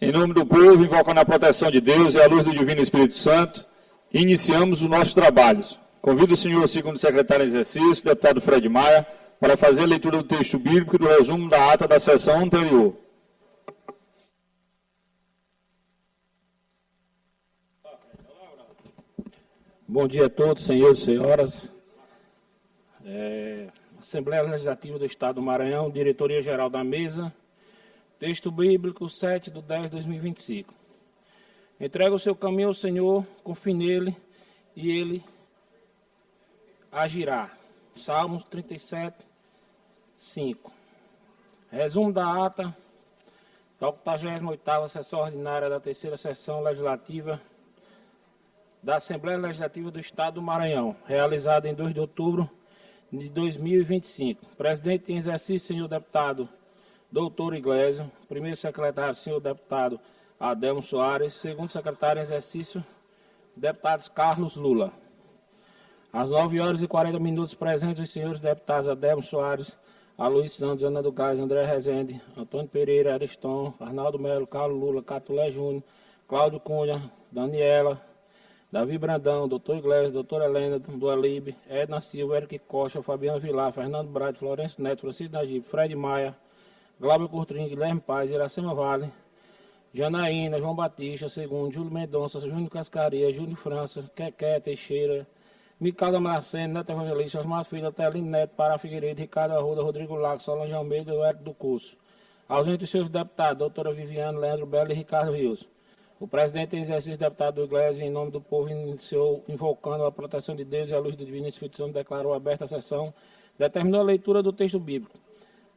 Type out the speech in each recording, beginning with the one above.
Em nome do povo, invocando a proteção de Deus e a luz do Divino Espírito Santo, iniciamos os nossos trabalhos. Convido o senhor segundo secretário em exercício, deputado Fred Maia, para fazer a leitura do texto bíblico e do resumo da ata da sessão anterior. Bom dia a todos, senhores e senhoras. Assembleia Legislativa do Estado do Maranhão, Diretoria-Geral da Mesa, texto bíblico 7/10/2025. Entrega o seu caminho ao Senhor, confie nele e ele agirá. Salmos 37:5. Resumo da ata da 88ª sessão ordinária da terceira sessão legislativa da Assembleia Legislativa do Estado do Maranhão, realizada em 2 de outubro de 2025. Presidente em exercício, senhor deputado doutor Iglesias. Primeiro secretário, senhor deputado Adelmo Soares. Segundo secretário em exercício, deputados Carlos Lula. Às 9h40, presentes os senhores deputados Adelmo Soares, Aloysio Santos, Ana do Gás, André Rezende, Antônio Pereira, Ariston, Arnaldo Melo, Carlos Lula, Catulé Júnior, Cláudio Cunha, Daniela, Davi Brandão, doutor Iglesias, doutora Helena, do Alibe, Edna Silva, Eric Costa, Fabiano Vilar, Fernando Brade, Florencio Neto, Francisco Nagibe, Fred Maia, Glauber Coutrinho, Guilherme Paz, Iracema Vale, Janaína, João Batista, segundo, Júlio Mendonça, Júnior Cascaria, Júlio França, Quequé Teixeira, Micalda Marceno, Neto Evangelista, Osmar Filho, Telino Neto, Pará Figueiredo, Ricardo Arruda, Rodrigo Lago, Solange Almeida e o Hélio do Curso. Ausente os seus deputados, doutora Viviane, Leandro Belo e Ricardo Rios. O presidente em exercício, deputado Iglesias, em nome do povo, iniciou invocando a proteção de Deus e a luz do Divino Espírito Santo, declarou aberta a sessão, determinou a leitura do texto bíblico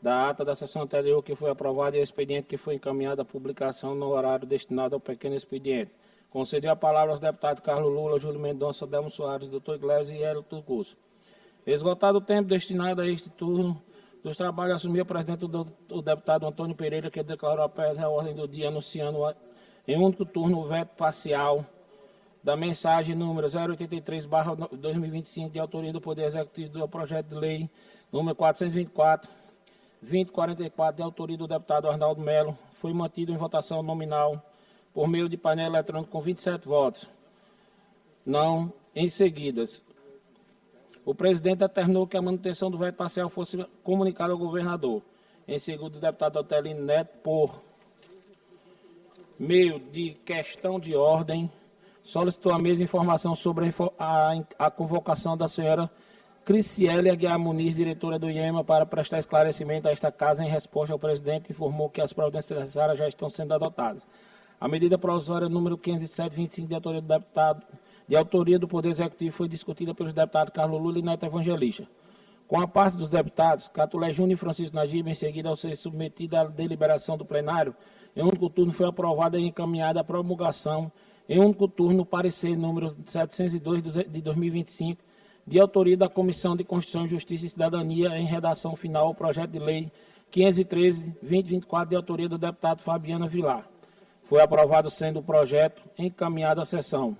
da ata da sessão anterior que foi aprovada e o expediente que foi encaminhado à publicação no horário destinado ao pequeno expediente. Concedeu a palavra aos deputados Carlos Lula, Júlio Mendonça, Adelmo Soares, doutor Iglesias e Hélio do Curso. Esgotado o tempo destinado a este turno dos trabalhos, assumiu o presidente o deputado Antônio Pereira, que declarou a ordem do dia, anunciando em único turno o veto parcial da mensagem número 083/2025, de autoria do Poder Executivo do projeto de lei número 424/2044, de autoria do deputado Arnaldo Melo, foi mantido em votação nominal por meio de painel eletrônico com 27 votos. Não em seguidas. O presidente determinou que a manutenção do veto parcial fosse comunicada ao governador. Em seguida, o deputado Otelino Neto, por meio de questão de ordem, solicitou à mesa informação sobre a convocação da senhora Criciele Aguiar Muniz, diretora do IEMA, para prestar esclarecimento a esta casa. Em resposta ao presidente, informou que as providências necessárias já estão sendo adotadas. A medida provisória número 507/25, de autoria do Poder Executivo, foi discutida pelos deputados Carlos Lula e Neto Evangelista. Com a parte dos deputados Catulé Júnior e Francisco Nagibe, em seguida, ao ser submetida à deliberação do plenário, em único turno foi aprovada e encaminhada a promulgação, em único turno, o parecer número 702 de 2025, de autoria da Comissão de Constituição, Justiça e Cidadania, em redação final, o projeto de lei 513/2024, de autoria do deputado Fabiano Vilar. Foi aprovado, sendo o projeto encaminhado à sanção.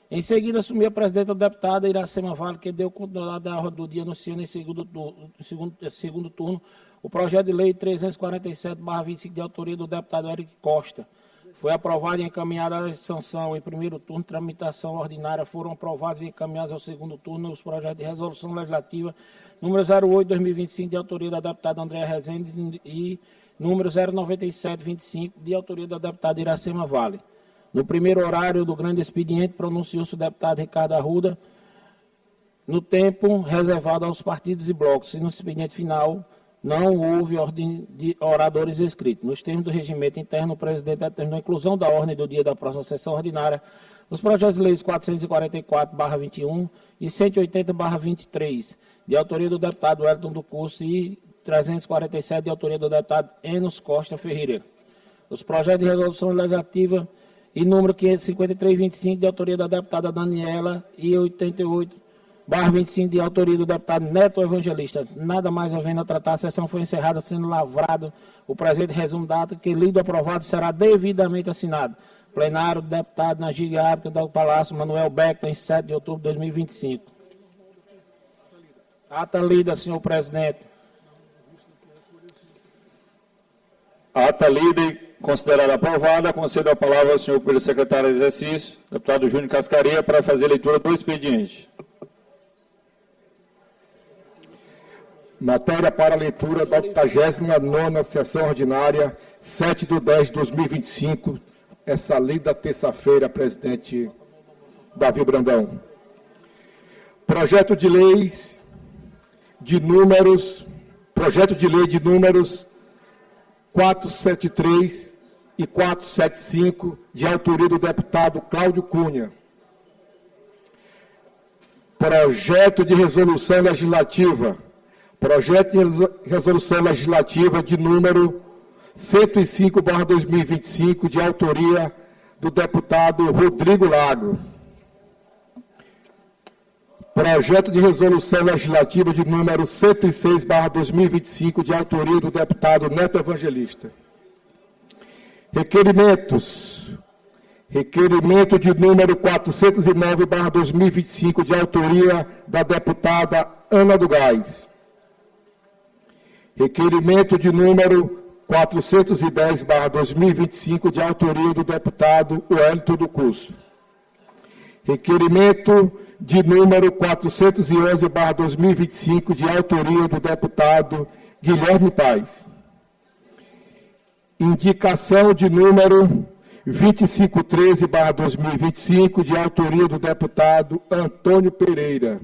Em seguida, assumiu a presidenta da deputada Iracema Vale, que deu continuidade à ordem do dia, anunciando em segundo turno o projeto de lei 347/25, de autoria do deputado Eric Costa. Foi aprovado e encaminhado à sanção em primeiro turno. Tramitação ordinária. Foram aprovados e encaminhados ao segundo turno os projetos de resolução legislativa número 08/2025, de autoria da deputada Andréa Rezende, e número 097/25, de autoria da deputada Iracema Vale. No primeiro horário do grande expediente, pronunciou-se o deputado Ricardo Arruda, no tempo reservado aos partidos e blocos, e no expediente final não houve ordem de oradores inscritos. Nos termos do regimento interno, o presidente determinou a inclusão da ordem do dia da próxima sessão ordinária os projetos de leis 444/21 e 180/23, de autoria do deputado Wellington do Curso, e 347, de autoria do deputado Enos Costa Ferreira. Os projetos de resolução legislativa e número 553/25, de autoria da deputada Daniela, e 88/25, de autoria do deputado Neto Evangelista. Nada mais havendo a tratar, a sessão foi encerrada, sendo lavrado o presente resumo da ata, que, lido aprovado, será devidamente assinado. Plenário do deputado Najib Árbitro do Palácio Manuel Beckler, em 7 de outubro de 2025. Ata lida, senhor presidente. Ata lida e Considerada aprovada, concedo a palavra ao senhor primeiro secretário de exercício, deputado Júnior Cascaria, para fazer a leitura do expediente. Matéria para leitura da 89ª sessão ordinária, 7/10/2025, essa lida terça-feira, presidente Davi Brandão. Projeto de lei de números 473 e 475, de autoria do deputado Cláudio Cunha. Projeto de resolução legislativa de número 105/2025, de autoria do deputado Rodrigo Lago. Projeto de resolução legislativa de número 106/2025, de autoria do deputado Neto Evangelista. Requerimento de número 409/2025, de autoria da deputada Ana do Gás. Requerimento de número 410/2025, de autoria do deputado Wellington do Curso. Requerimento de número 411/2025, de autoria do deputado Guilherme Paes. Indicação de número 2513/2025, de autoria do deputado Antônio Pereira.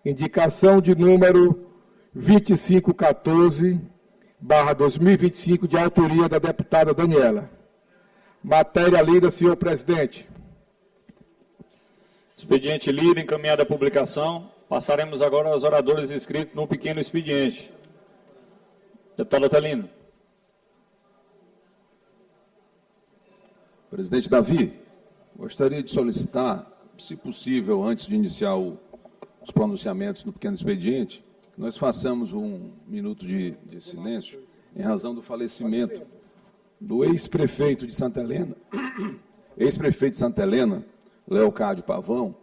Indicação de número 2514/2025, de autoria da deputada Daniela. Matéria lida, senhor presidente. Expediente lido, encaminhada à publicação. Passaremos agora aos oradores inscritos no pequeno expediente. Deputado Otelino. Presidente Davi, gostaria de solicitar, se possível, antes de iniciar os pronunciamentos no pequeno expediente, que nós façamos um minuto de silêncio em razão do falecimento do ex-prefeito de Santa Helena, Leocádio Pavão.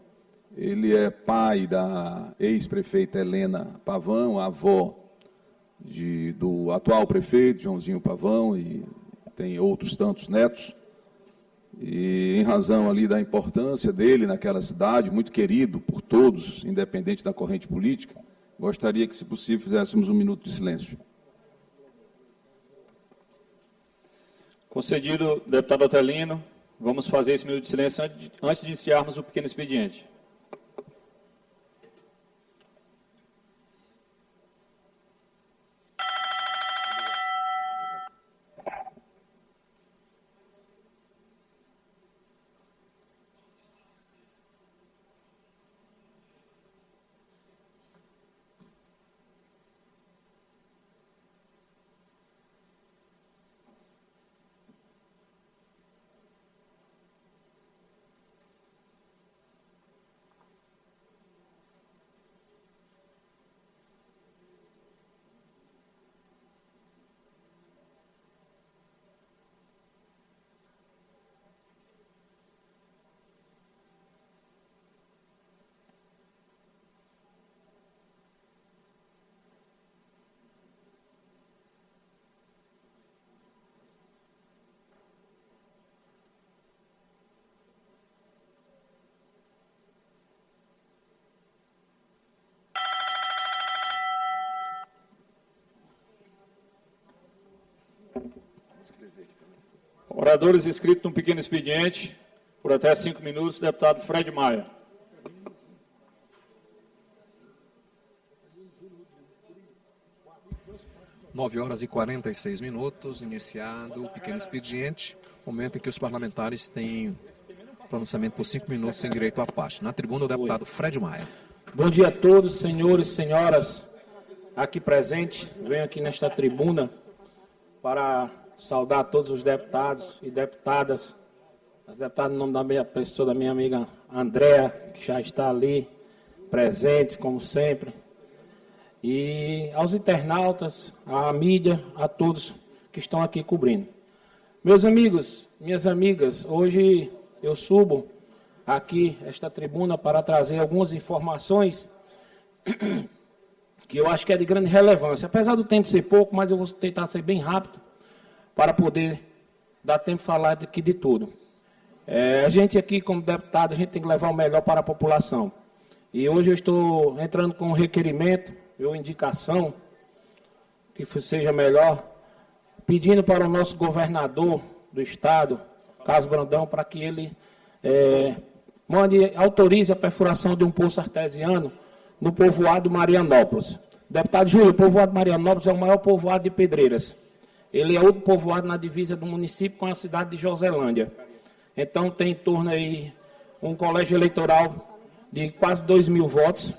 Ele é pai da ex-prefeita Helena Pavão, avó do atual prefeito, Joãozinho Pavão, e tem outros tantos netos. E em razão ali da importância dele naquela cidade, muito querido por todos, independente da corrente política, gostaria que, se possível, fizéssemos um minuto de silêncio. Concedido, deputado Otelino. Vamos fazer esse minuto de silêncio antes de iniciarmos o pequeno expediente. Oradores inscritos num pequeno expediente, por até 5 minutos, deputado Fred Maia. Nove horas e 46 minutos, iniciado o pequeno expediente, momento em que os parlamentares têm pronunciamento por 5 minutos sem direito à parte. Na tribuna, o deputado Fred Maia. Bom dia a todos, senhores e senhoras aqui presentes. Venho aqui nesta tribuna para saudar todos os deputados e deputadas, as deputadas em nome da minha pessoa, da minha amiga Andréa, que já está ali, presente, como sempre, e aos internautas, à mídia, a todos que estão aqui cobrindo. Meus amigos, minhas amigas, hoje eu subo aqui esta tribuna para trazer algumas informações que eu acho que é de grande relevância. Apesar do tempo ser pouco, mas eu vou tentar ser bem rápido para poder dá tempo de falar aqui de tudo. A gente aqui, como deputado, a gente tem que levar o melhor para a população. E hoje eu estou entrando com um requerimento, ou indicação, que seja melhor, pedindo para o nosso governador do estado, Carlos Brandão, para que ele autorize a perfuração de um poço artesiano no povoado Marianópolis. Deputado Júlio, o povoado Marianópolis é o maior povoado de Pedreiras. Ele é outro povoado na divisa do município com a cidade de Joselândia. Então, tem em torno aí um colégio eleitoral de quase 2.000 votos,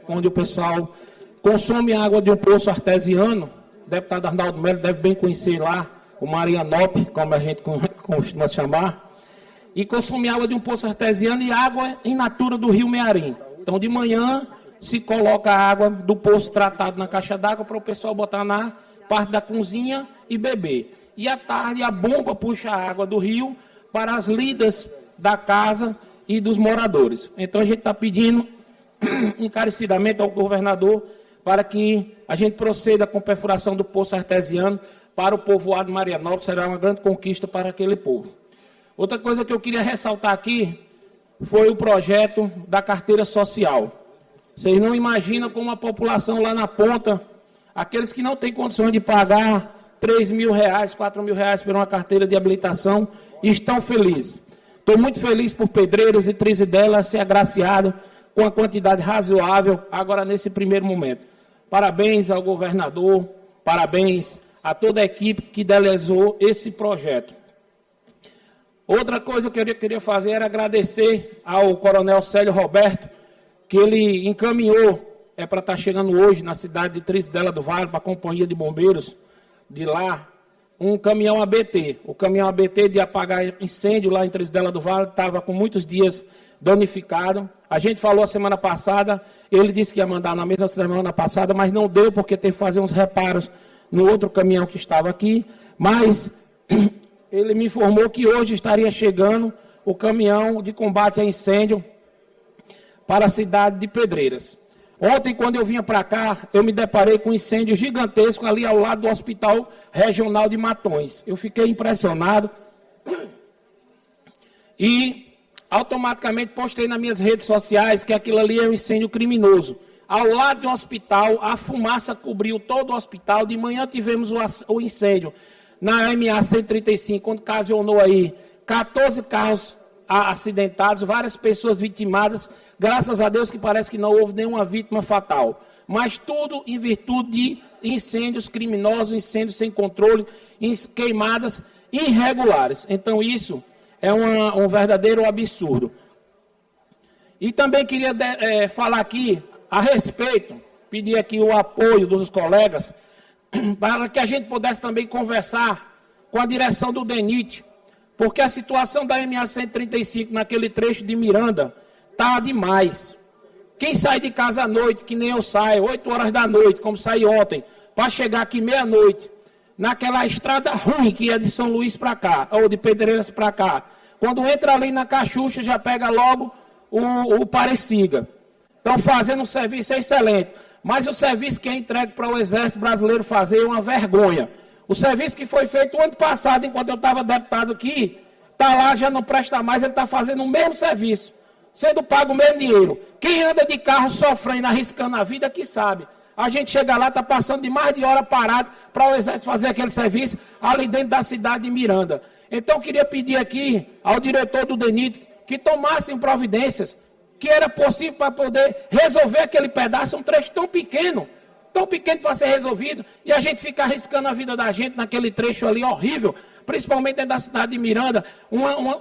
onde o pessoal consome água de um poço artesiano. O deputado Arnaldo Melo deve bem conhecer lá, o Marianópolis, como a gente costuma chamar, e consome água de um poço artesiano e água in natura do rio Mearim. Então, de manhã, se coloca a água do poço tratado na caixa d'água para o pessoal botar na parte da cozinha e beber. E à tarde, a bomba puxa a água do rio para as lidas da casa e dos moradores. Então, a gente está pedindo encarecidamente ao governador para que a gente proceda com perfuração do poço artesiano para o povoado Marianópolis. Será uma grande conquista para aquele povo. Outra coisa que eu queria ressaltar aqui foi o projeto da carteira social. Vocês não imaginam como a população lá na ponta, aqueles que não têm condições de pagar R$3.000, R$4.000 por uma carteira de habilitação, estão felizes. Estou muito feliz por Pedreiras e Trizidela ser agraciado com a quantidade razoável agora nesse primeiro momento. Parabéns ao governador, parabéns a toda a equipe que idealizou esse projeto. Outra coisa que eu queria fazer era agradecer ao coronel Célio Roberto, que ele encaminhou, para estar chegando hoje na cidade de Trizidela do Vale, para a companhia de bombeiros de lá, um caminhão ABT. O caminhão ABT de apagar incêndio lá em Trizidela do Vale estava com muitos dias danificado. A gente falou a semana passada, ele disse que ia mandar na mesma semana passada, mas não deu porque teve que fazer uns reparos no outro caminhão que estava aqui, mas ele me informou que hoje estaria chegando o caminhão de combate a incêndio para a cidade de Pedreiras. Ontem, quando eu vinha para cá, eu me deparei com um incêndio gigantesco ali ao lado do Hospital Regional de Matões. Eu fiquei impressionado e automaticamente postei nas minhas redes sociais que aquilo ali é um incêndio criminoso. Ao lado de um hospital, a fumaça cobriu todo o hospital. De manhã tivemos o incêndio na MA 135, onde ocasionou aí 14 carros acidentados, várias pessoas vitimadas. Graças a Deus que parece que não houve nenhuma vítima fatal. Mas tudo em virtude de incêndios criminosos, incêndios sem controle, queimadas irregulares. Então isso é um verdadeiro absurdo. E também queria falar aqui a respeito, pedir aqui o apoio dos colegas, para que a gente pudesse também conversar com a direção do DENIT, porque a situação da MA 135 naquele trecho de Miranda está demais. Quem sai de casa à noite, que nem eu saio, 8 horas da noite, como saí ontem, para chegar aqui meia-noite, naquela estrada ruim que é de São Luís para cá, ou de Pedreiras para cá, quando entra ali na Cachucha, já pega logo o Pareciga. Estão fazendo um serviço excelente, mas o serviço que é entregue para o Exército Brasileiro fazer é uma vergonha. O serviço que foi feito o ano passado, enquanto eu estava deputado aqui, está lá, já não presta mais, ele está fazendo o mesmo serviço, sendo pago o mesmo dinheiro. Quem anda de carro sofrendo, arriscando a vida, que sabe. A gente chega lá, está passando de mais de hora parado para o Exército fazer aquele serviço ali dentro da cidade de Miranda. Então, eu queria pedir aqui ao diretor do DENIT que tomassem providências, que era possível para poder resolver aquele pedaço, um trecho tão pequeno para ser resolvido, e a gente fica arriscando a vida da gente naquele trecho ali horrível, principalmente dentro da cidade de Miranda,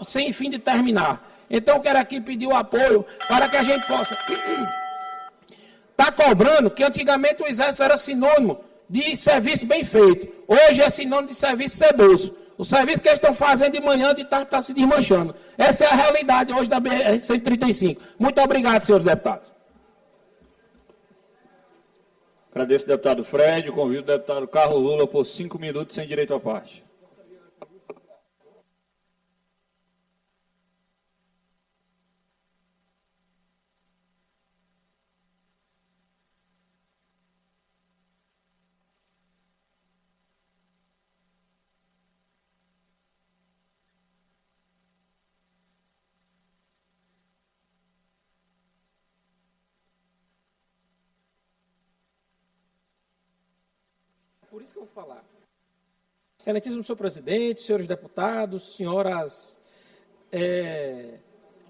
sem fim de terminar. Então, eu quero aqui pedir o apoio para que a gente possa estar cobrando, que antigamente o Exército era sinônimo de serviço bem feito, hoje é sinônimo de serviço ceboso. O serviço que eles estão fazendo de manhã, de tarde, está se desmanchando. Essa é a realidade hoje da BR-135. Muito obrigado, senhores deputados. Agradeço, deputado Fred. Convido o deputado Carlos Lula por 5 minutos sem direito à parte. por isso que eu vou falar. Excelentíssimo senhor presidente, senhores deputados, senhoras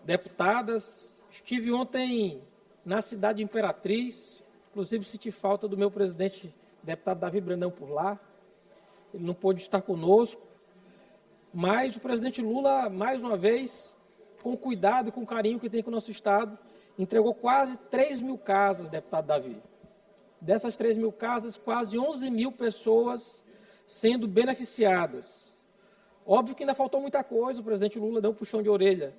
deputadas, estive ontem na cidade de Imperatriz, inclusive senti falta do meu presidente, deputado Davi Brandão, por lá. Ele não pôde estar conosco, mas o presidente Lula, mais uma vez, com o cuidado e com o carinho que tem com o nosso Estado, entregou quase 3 mil casas, deputado Davi. Dessas 3 mil casas, quase 11 mil pessoas sendo beneficiadas. Óbvio que ainda faltou muita coisa, o presidente Lula deu um puxão de orelha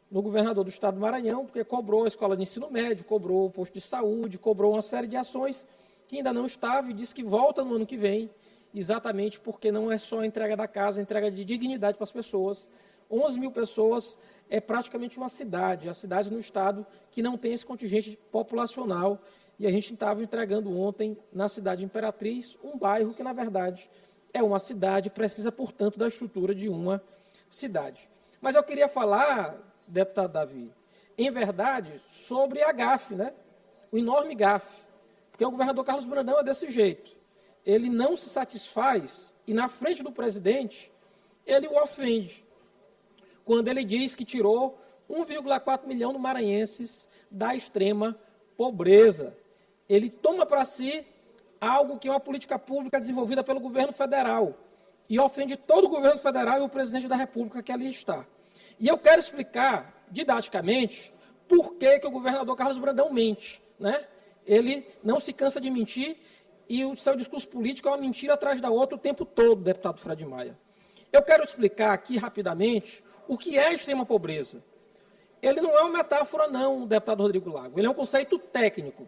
no governador do Estado do Maranhão, porque cobrou a escola de ensino médio, cobrou o posto de saúde, cobrou uma série de ações que ainda não estava e disse que volta no ano que vem, exatamente porque não é só a entrega da casa, a entrega de dignidade para as pessoas. 11 mil pessoas é praticamente uma cidade, a cidade no Estado que não tem esse contingente populacional, e a gente estava entregando ontem na cidade de Imperatriz, um bairro que, na verdade, é uma cidade, precisa, portanto, da estrutura de uma cidade. Mas eu queria falar, deputado Davi, em verdade, sobre a gafe, né? O enorme gafe. Porque o governador Carlos Brandão é desse jeito. Ele não se satisfaz e, na frente do presidente, ele o ofende. Quando ele diz que tirou 1,4 milhão de maranhenses da extrema pobreza. Ele toma para si algo que é uma política pública desenvolvida pelo governo federal e ofende todo o governo federal e o presidente da República que ali está. E eu quero explicar, didaticamente, por que o governador Carlos Brandão mente, né? Ele não se cansa de mentir e o seu discurso político é uma mentira atrás da outra o tempo todo, deputado Fred Maia. Eu quero explicar aqui, rapidamente, o que é a extrema pobreza. Ele não é uma metáfora, não, deputado Rodrigo Lago. Ele é um conceito técnico.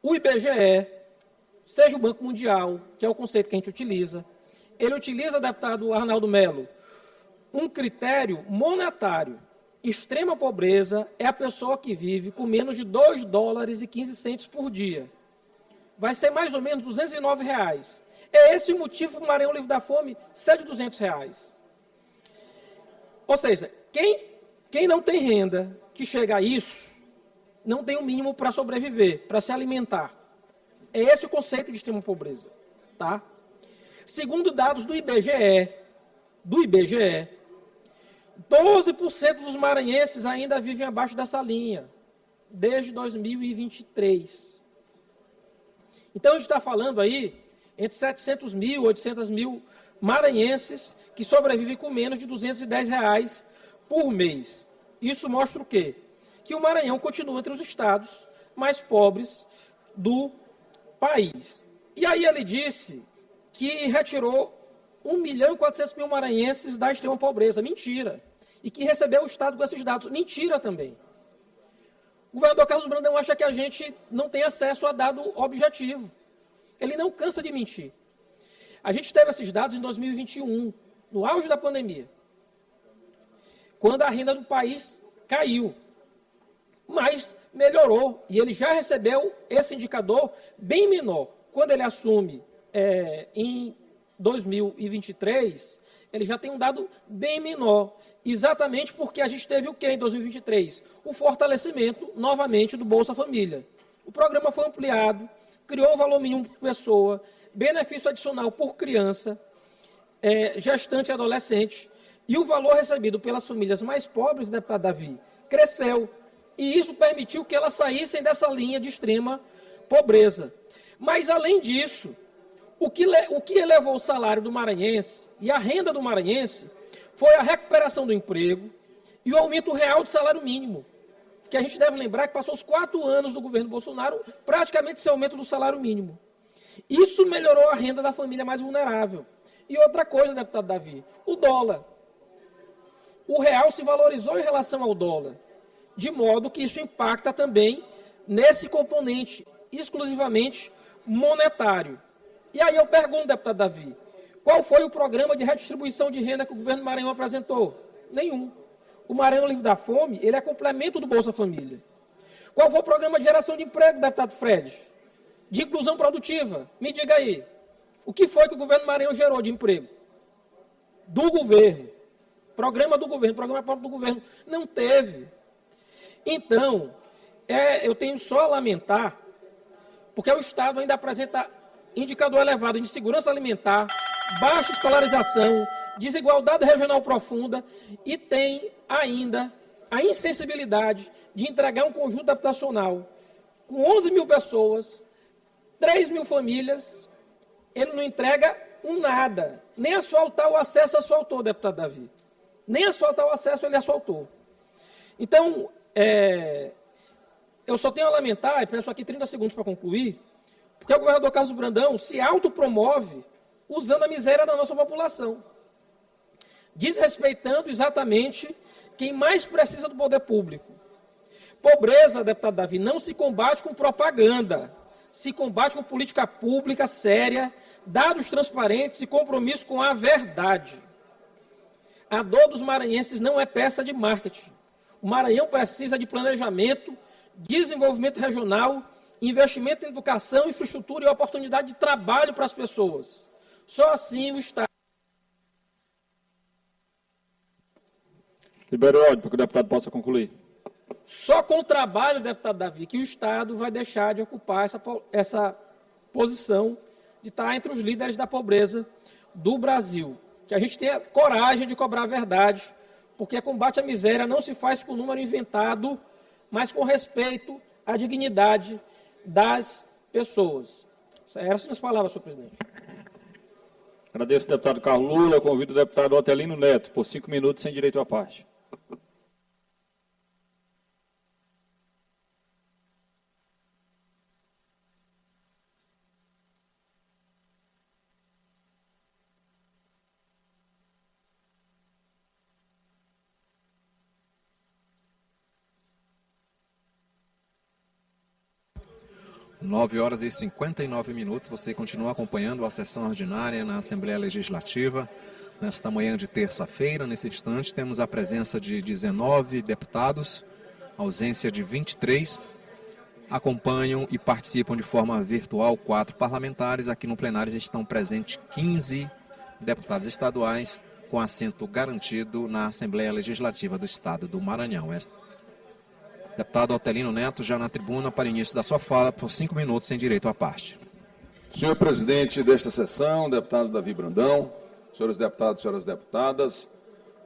O IBGE, seja o Banco Mundial, que é o conceito que a gente utiliza, ele utiliza, deputado Arnaldo Melo, um critério monetário. Extrema pobreza é a pessoa que vive com menos de $2,15 por dia. Vai ser mais ou menos R$209. É esse o motivo que o Maranhão Livre da Fome ser de R$200. Ou seja, quem não tem renda que chega a isso, não tem o mínimo para sobreviver, para se alimentar. É esse o conceito de extrema pobreza. Tá? Segundo dados do IBGE, 12% dos maranhenses ainda vivem abaixo dessa linha, desde 2023. Então, a gente está falando aí entre 700 mil, 800 mil maranhenses que sobrevivem com menos de R$210 por mês. Isso mostra o quê? Que o Maranhão continua entre os estados mais pobres do país. E aí ele disse que retirou 1.400.000 maranhenses da extrema pobreza. Mentira. E que recebeu o Estado com esses dados. Mentira também. O governador Carlos Brandão acha que a gente não tem acesso a dado objetivo. Ele não cansa de mentir. A gente teve esses dados em 2021, no auge da pandemia, quando a renda do país caiu. Mas melhorou, e ele já recebeu esse indicador bem menor. Quando ele assume em 2023, ele já tem um dado bem menor, exatamente porque a gente teve o quê em 2023? O fortalecimento, novamente, do Bolsa Família. O programa foi ampliado, criou um valor mínimo por pessoa, benefício adicional por criança, gestante e adolescente, e o valor recebido pelas famílias mais pobres, deputado Davi, cresceu. E isso permitiu que elas saíssem dessa linha de extrema pobreza. Mas, além disso, o que elevou o salário do maranhense e a renda do maranhense foi a recuperação do emprego e o aumento real do salário mínimo. Que a gente deve lembrar que passou os 4 anos do governo Bolsonaro praticamente sem aumento do salário mínimo. Isso melhorou a renda da família mais vulnerável. E outra coisa, deputado Davi, o dólar. O real se valorizou em relação ao dólar, de modo que isso impacta também nesse componente exclusivamente monetário. E aí eu pergunto, deputado Davi, qual foi o programa de redistribuição de renda que o governo do Maranhão apresentou? Nenhum. O Maranhão Livre da Fome, ele é complemento do Bolsa Família. Qual foi o programa de geração de emprego, deputado Fred? De inclusão produtiva? Me diga aí. O que foi que o governo do Maranhão gerou de emprego? Do governo. Programa do governo, programa próprio do governo. Não teve. Então, eu tenho só a lamentar, porque o Estado ainda apresenta indicador elevado de insegurança alimentar, baixa escolarização, desigualdade regional profunda e tem ainda a insensibilidade de entregar um conjunto habitacional com 11 mil pessoas, 3 mil famílias, ele não entrega um nada, nem asfaltar o acesso asfaltou, deputado Davi. Nem asfaltar o acesso ele asfaltou. Então, eu só tenho a lamentar, e peço aqui 30 segundos para concluir, porque o governador Carlos Brandão se autopromove usando a miséria da nossa população, desrespeitando exatamente quem mais precisa do poder público. Pobreza, deputado Davi, não se combate com propaganda, se combate com política pública séria, dados transparentes e compromisso com a verdade. A dor dos maranhenses não é peça de marketing. O Maranhão precisa de planejamento, desenvolvimento regional, investimento em educação, infraestrutura e oportunidade de trabalho para as pessoas. Só assim o Estado... Libero o áudio para que o deputado possa concluir. Só com o trabalho, deputado Davi, que o Estado vai deixar de ocupar essa posição de estar entre os líderes da pobreza do Brasil. Que a gente tenha coragem de cobrar a verdade, porque combate à miséria não se faz com número inventado, mas com respeito à dignidade das pessoas. Essas são as palavras, senhor presidente. Agradeço ao deputado Carlos Lula. Convido o deputado Otelino Neto, por 5 minutos, sem direito à parte. Nove horas e 59 minutos, você continua acompanhando a sessão ordinária na Assembleia Legislativa. Nesta manhã de terça-feira, nesse instante, temos a presença de 19 deputados, ausência de 23. Acompanham e participam de forma virtual 4 parlamentares. Aqui no plenário estão presentes 15 deputados estaduais com assento garantido na Assembleia Legislativa do Estado do Maranhão. Deputado Otelino Neto, já na tribuna para início da sua fala, por 5 minutos, sem direito à parte. Senhor presidente desta sessão, deputado Davi Brandão, senhores deputados e senhoras deputadas,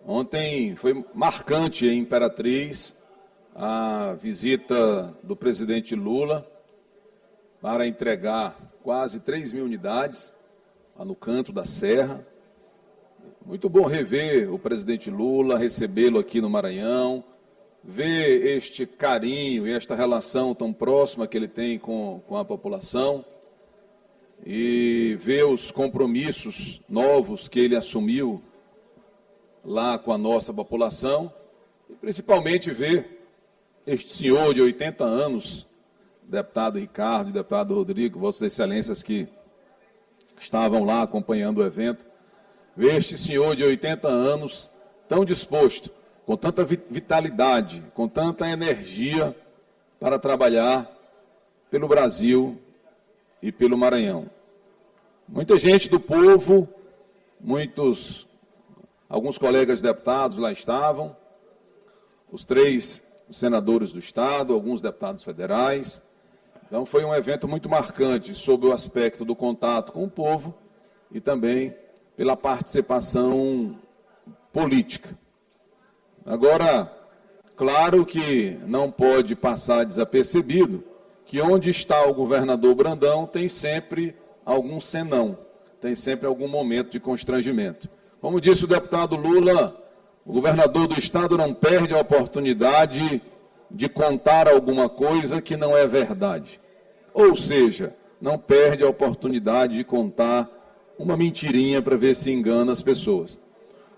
ontem foi marcante em Imperatriz a visita do presidente Lula para entregar quase 3 mil unidades lá no Canto da Serra. Muito bom rever o presidente Lula, recebê-lo aqui no Maranhão, ver este carinho e esta relação tão próxima que ele tem com a população e ver os compromissos novos que ele assumiu lá com a nossa população e principalmente ver este senhor de 80 anos, deputado Ricardo e deputado Rodrigo, vossas excelências que estavam lá acompanhando o evento, ver este senhor de 80 anos tão disposto, com tanta vitalidade, com tanta energia para trabalhar pelo Brasil e pelo Maranhão. Muita gente do povo, alguns colegas deputados lá estavam, os 3 senadores do Estado, alguns deputados federais. Então foi um evento muito marcante sob o aspecto do contato com o povo e também pela participação política. Agora, claro que não pode passar desapercebido que onde está o governador Brandão tem sempre algum senão, tem sempre algum momento de constrangimento. Como disse o deputado Lula, o governador do Estado não perde a oportunidade de contar alguma coisa que não é verdade. Ou seja, não perde a oportunidade de contar uma mentirinha para ver se engana as pessoas.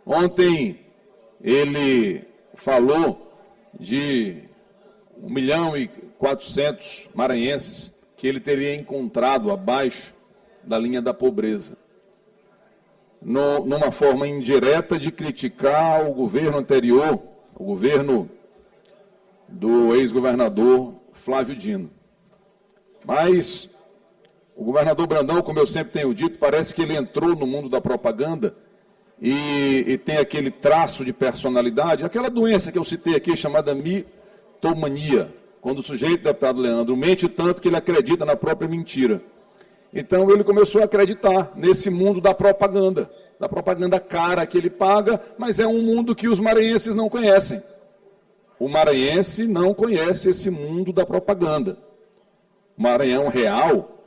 Ontem ele falou de 1.400.000 maranhenses que ele teria encontrado abaixo da linha da pobreza, numa forma indireta de criticar o governo anterior, o governo do ex-governador Flávio Dino. Mas o governador Brandão, como eu sempre tenho dito, parece que ele entrou no mundo da propaganda e tem aquele traço de personalidade, aquela doença que eu citei aqui, chamada mitomania, quando o sujeito, deputado Leandro, mente tanto que ele acredita na própria mentira. Então ele começou a acreditar nesse mundo da propaganda cara que ele paga, mas é um mundo que os maranhenses não conhecem. O maranhense não conhece esse mundo da propaganda. O Maranhão real,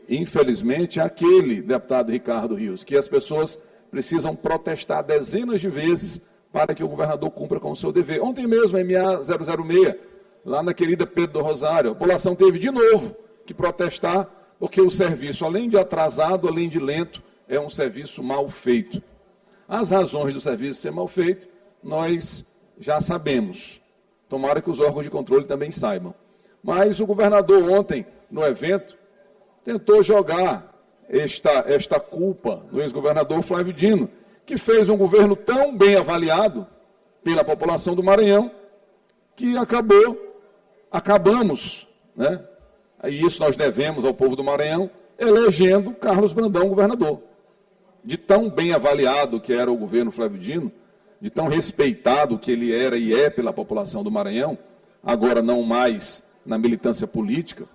infelizmente, é aquele, deputado Ricardo Rios, que as pessoas precisam protestar dezenas de vezes para que o governador cumpra com o seu dever. Ontem mesmo, a MA 006, lá na querida Pedro do Rosário, a população teve de novo que protestar, porque o serviço, além de atrasado, além de lento, é um serviço mal feito. As razões do serviço ser mal feito, nós já sabemos. Tomara que os órgãos de controle também saibam. Mas o governador ontem, no evento, tentou jogar esta culpa no ex-governador Flávio Dino, que fez um governo tão bem avaliado pela população do Maranhão, que acabamos, né? E isso nós devemos ao povo do Maranhão, elegendo Carlos Brandão governador. De tão bem avaliado que era o governo Flávio Dino, de tão respeitado que ele era e é pela população do Maranhão, agora não mais na militância política,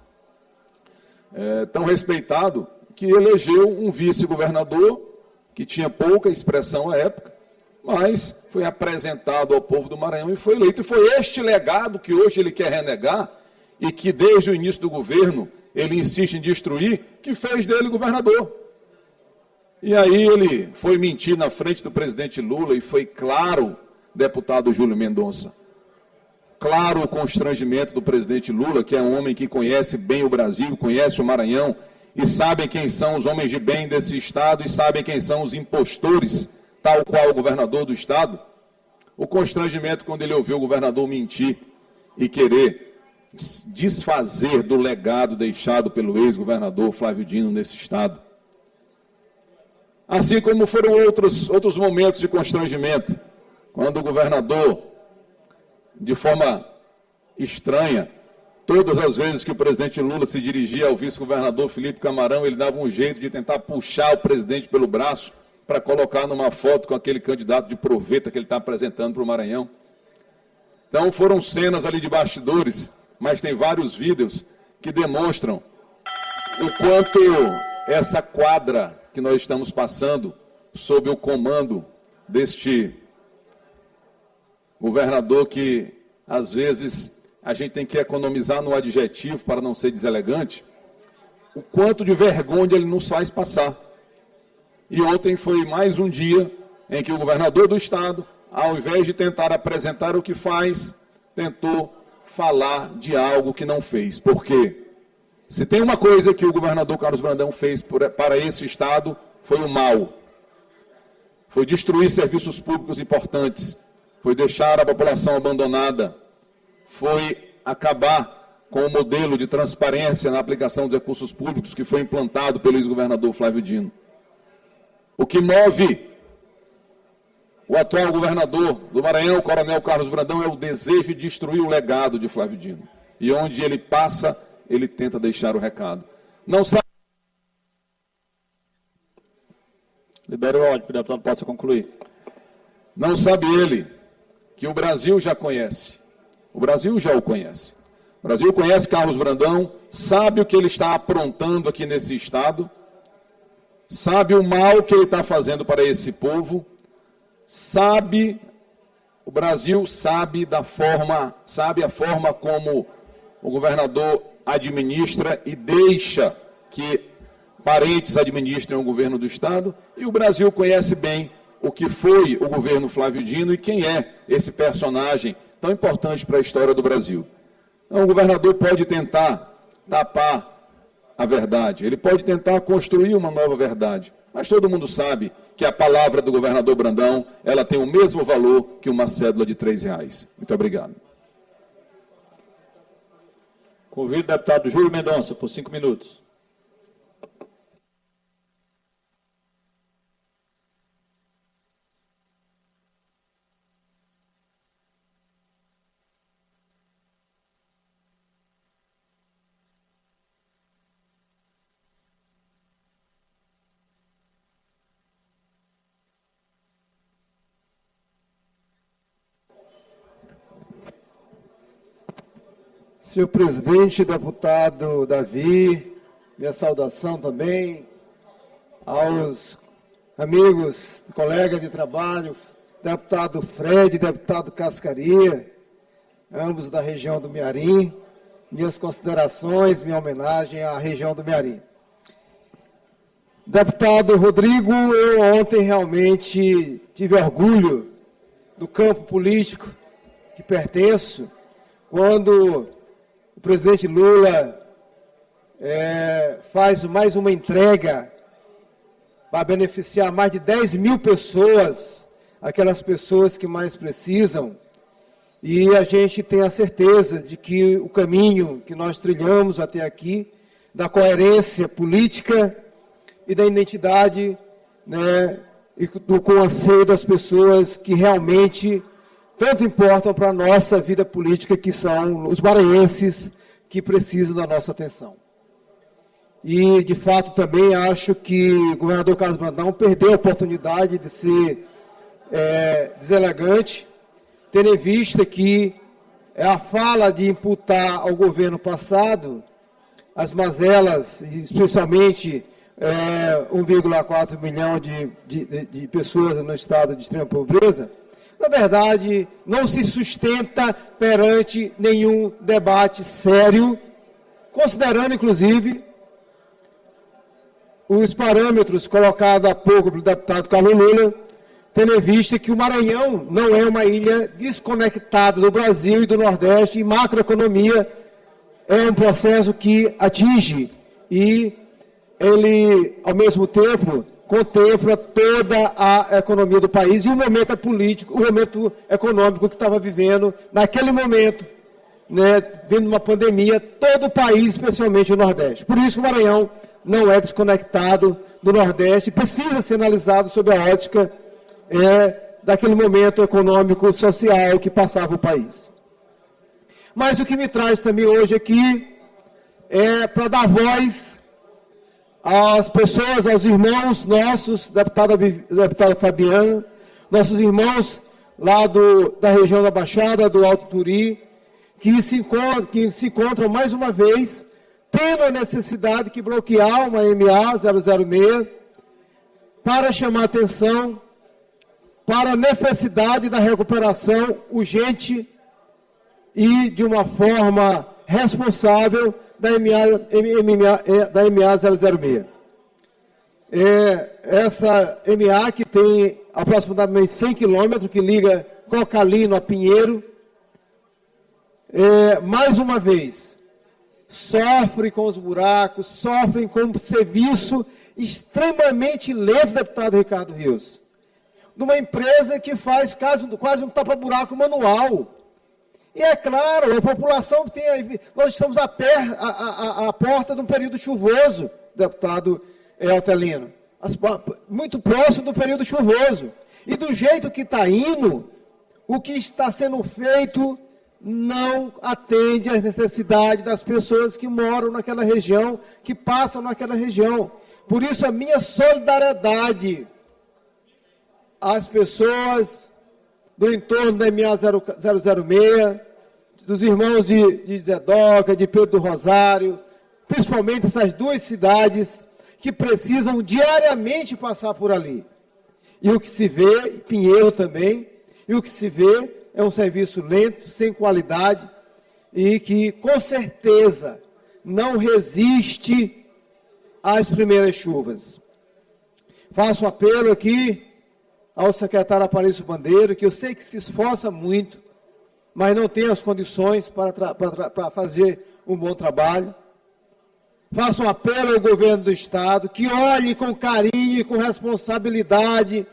tão respeitado que elegeu um vice-governador que tinha pouca expressão à época, mas foi apresentado ao povo do Maranhão e foi eleito. E foi este legado que hoje ele quer renegar e que desde o início do governo ele insiste em destruir, que fez dele governador. E aí ele foi mentir na frente do presidente Lula e foi claro, deputado Júlio Mendonça, claro o constrangimento do presidente Lula, que é um homem que conhece bem o Brasil, conhece o Maranhão, e sabe quem são os homens de bem desse Estado, e sabe quem são os impostores, tal qual o governador do Estado. O constrangimento quando ele ouviu o governador mentir e querer desfazer do legado deixado pelo ex-governador Flávio Dino nesse Estado. Assim como foram outros momentos de constrangimento, quando o governador, de forma estranha, todas as vezes que o presidente Lula se dirigia ao vice-governador Felipe Camarão, ele dava um jeito de tentar puxar o presidente pelo braço para colocar numa foto com aquele candidato de proveta que ele está apresentando para o Maranhão. Então foram cenas ali de bastidores, mas tem vários vídeos que demonstram o quanto essa quadra que nós estamos passando sob o comando deste governador que, às vezes, a gente tem que economizar no adjetivo para não ser deselegante, o quanto de vergonha ele nos faz passar. E ontem foi mais um dia em que o governador do Estado, ao invés de tentar apresentar o que faz, tentou falar de algo que não fez. Por quê? Se tem uma coisa que o governador Carlos Brandão fez para esse Estado, foi o mal. Foi destruir serviços públicos importantes, foi deixar a população abandonada, foi acabar com o modelo de transparência na aplicação dos recursos públicos que foi implantado pelo ex-governador Flávio Dino. O que move o atual governador do Maranhão, o coronel Carlos Brandão, é o desejo de destruir o legado de Flávio Dino. E onde ele passa, ele tenta deixar o recado. Não sabe... Libere o áudio, para o deputado possa concluir. Não sabe ele que o Brasil já conhece. O Brasil já o conhece. O Brasil conhece Carlos Brandão, sabe o que ele está aprontando aqui nesse Estado, sabe o mal que ele está fazendo para esse povo, o Brasil sabe a forma como o governador administra e deixa que parentes administrem o governo do Estado, e o Brasil conhece bem o que foi o governo Flávio Dino e quem é esse personagem tão importante para a história do Brasil. Então, o governador pode tentar tapar a verdade, ele pode tentar construir uma nova verdade, mas todo mundo sabe que a palavra do governador Brandão, ela tem o mesmo valor que uma cédula de R$3. Muito obrigado. Convido o deputado Júlio Mendonça, por 5 minutos. Senhor presidente, deputado Davi, minha saudação também aos amigos, colegas de trabalho, deputado Fred, deputado Cascaria, ambos da região do Mearim. Minhas considerações, minha homenagem à região do Mearim. Deputado Rodrigo, eu ontem realmente tive orgulho do campo político que pertenço, quando o presidente Lula faz mais uma entrega para beneficiar mais de 10 mil pessoas, aquelas pessoas que mais precisam, e a gente tem a certeza de que o caminho que nós trilhamos até aqui, da coerência política e da identidade, né, e com o anseio das pessoas que realmente tanto importam para a nossa vida política, que são os maranhenses que precisam da nossa atenção. E, de fato, também acho que o governador Carlos Brandão perdeu a oportunidade de ser deselegante, tendo em vista que a fala de imputar ao governo passado as mazelas, especialmente 1,4 milhão de pessoas no estado de extrema pobreza, na verdade, não se sustenta perante nenhum debate sério, considerando, inclusive, os parâmetros colocados há pouco pelo deputado Carlos Lula, tendo em vista que o Maranhão não é uma ilha desconectada do Brasil e do Nordeste, e macroeconomia é um processo que atinge e ele, ao mesmo tempo, contempla toda a economia do país e o momento político, o momento econômico que estava vivendo naquele momento, né, vendo uma pandemia, todo o país, especialmente o Nordeste. Por isso o Maranhão não é desconectado do Nordeste, precisa ser analisado sob a ótica daquele momento econômico, social que passava o país. Mas o que me traz também hoje aqui é para dar voz às pessoas, aos irmãos nossos, deputada Fabiana, nossos irmãos lá da região da Baixada, do Alto Turi, que se encontram mais uma vez tendo a necessidade de bloquear uma MA 006 para chamar atenção para a necessidade da recuperação urgente e de uma forma responsável da MA 006. Essa MA que tem aproximadamente 100 quilômetros, que liga Cocalino a Pinheiro, mais uma vez, sofre com os buracos, sofrem com um serviço extremamente lento, deputado Ricardo Rios, de uma empresa que faz quase um tapa-buraco manual. E é claro, a população nós estamos à porta de um período chuvoso, deputado Otelino, muito próximo do período chuvoso. E do jeito que está indo, o que está sendo feito não atende às necessidades das pessoas que moram naquela região, que passam naquela região. Por isso, a minha solidariedade às pessoas do entorno da MA 006, dos irmãos de Zedoca, de Pedro do Rosário, principalmente essas duas cidades que precisam diariamente passar por ali. E o que se vê, Pinheiro também, e o que se vê é um serviço lento, sem qualidade, e que, com certeza, não resiste às primeiras chuvas. Faço um apelo aqui ao secretário Aparício Bandeiro, que eu sei que se esforça muito, mas não tem as condições para fazer um bom trabalho. Faço um apelo ao governo do Estado, que olhe com carinho e com responsabilidade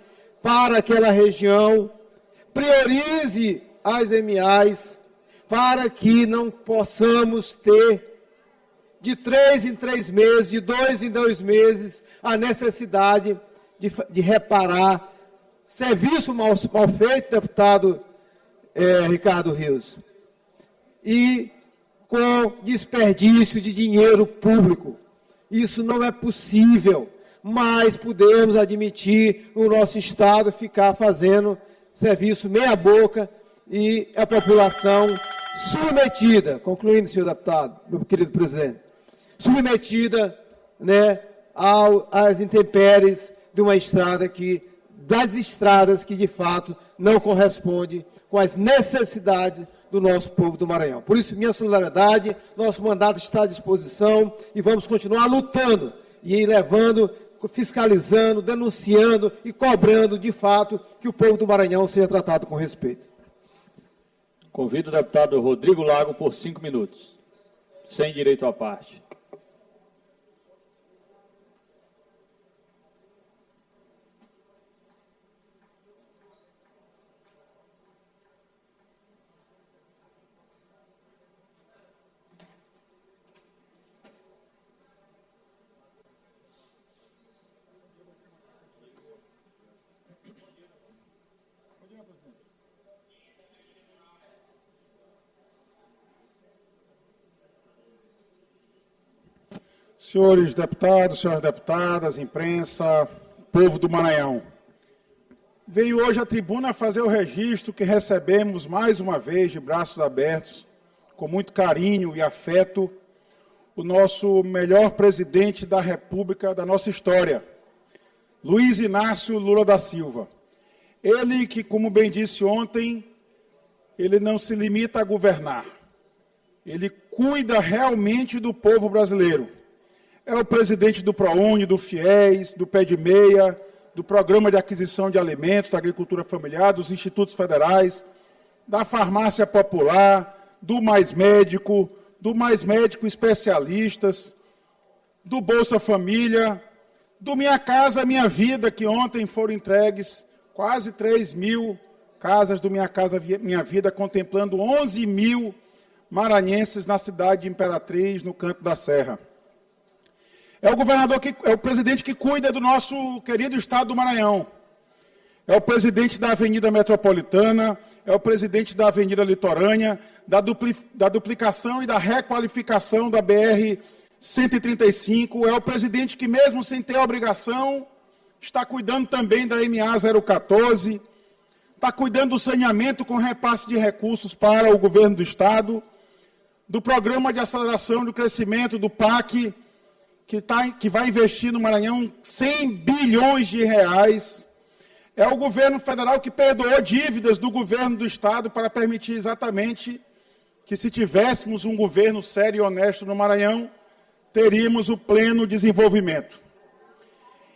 para aquela região, priorize as MAs, para que não possamos ter, de 3 em 3 meses, de 2 em 2 meses, a necessidade de reparar serviço mal feito, deputado Ricardo Rios, e com desperdício de dinheiro público. Isso não é possível, mas podemos admitir o nosso Estado ficar fazendo serviço meia boca e a população submetida, concluindo, senhor deputado, meu querido presidente, submetida né, às intempéries de uma estrada das estradas que, de fato, não corresponde com as necessidades do nosso povo do Maranhão. Por isso, minha solidariedade, nosso mandato está à disposição e vamos continuar lutando e levando, fiscalizando, denunciando e cobrando, de fato, que o povo do Maranhão seja tratado com respeito. Convido o deputado Rodrigo Lago por 5 minutos, sem direito à parte. Senhores deputados, senhoras deputadas, imprensa, povo do Maranhão. Venho hoje à tribuna fazer o registro que recebemos mais uma vez de braços abertos, com muito carinho e afeto, o nosso melhor presidente da República da nossa história, Luiz Inácio Lula da Silva. Ele que, como bem disse ontem, ele não se limita a governar. Ele cuida realmente do povo brasileiro. É o presidente do ProUni, do FIES, do Pé de Meia, do Programa de Aquisição de Alimentos, da Agricultura Familiar, dos Institutos Federais, da Farmácia Popular, do Mais Médico Especialistas, do Bolsa Família, do Minha Casa Minha Vida, que ontem foram entregues quase 3.000 casas do Minha Casa Minha Vida, contemplando 11.000 maranhenses na cidade de Imperatriz, no Canto da Serra. É o presidente que cuida do nosso querido estado do Maranhão. É o presidente da Avenida Metropolitana, é o presidente da Avenida Litorânea, da duplicação e da requalificação da BR-135, é o presidente que, mesmo sem ter obrigação, está cuidando também da MA-014, está cuidando do saneamento com repasse de recursos para o governo do estado, do Programa de Aceleração do Crescimento, do PAC, que vai investir no Maranhão 100 bilhões de reais. É o governo federal que perdoou dívidas do governo do estado para permitir exatamente que, se tivéssemos um governo sério e honesto no Maranhão, teríamos o pleno desenvolvimento.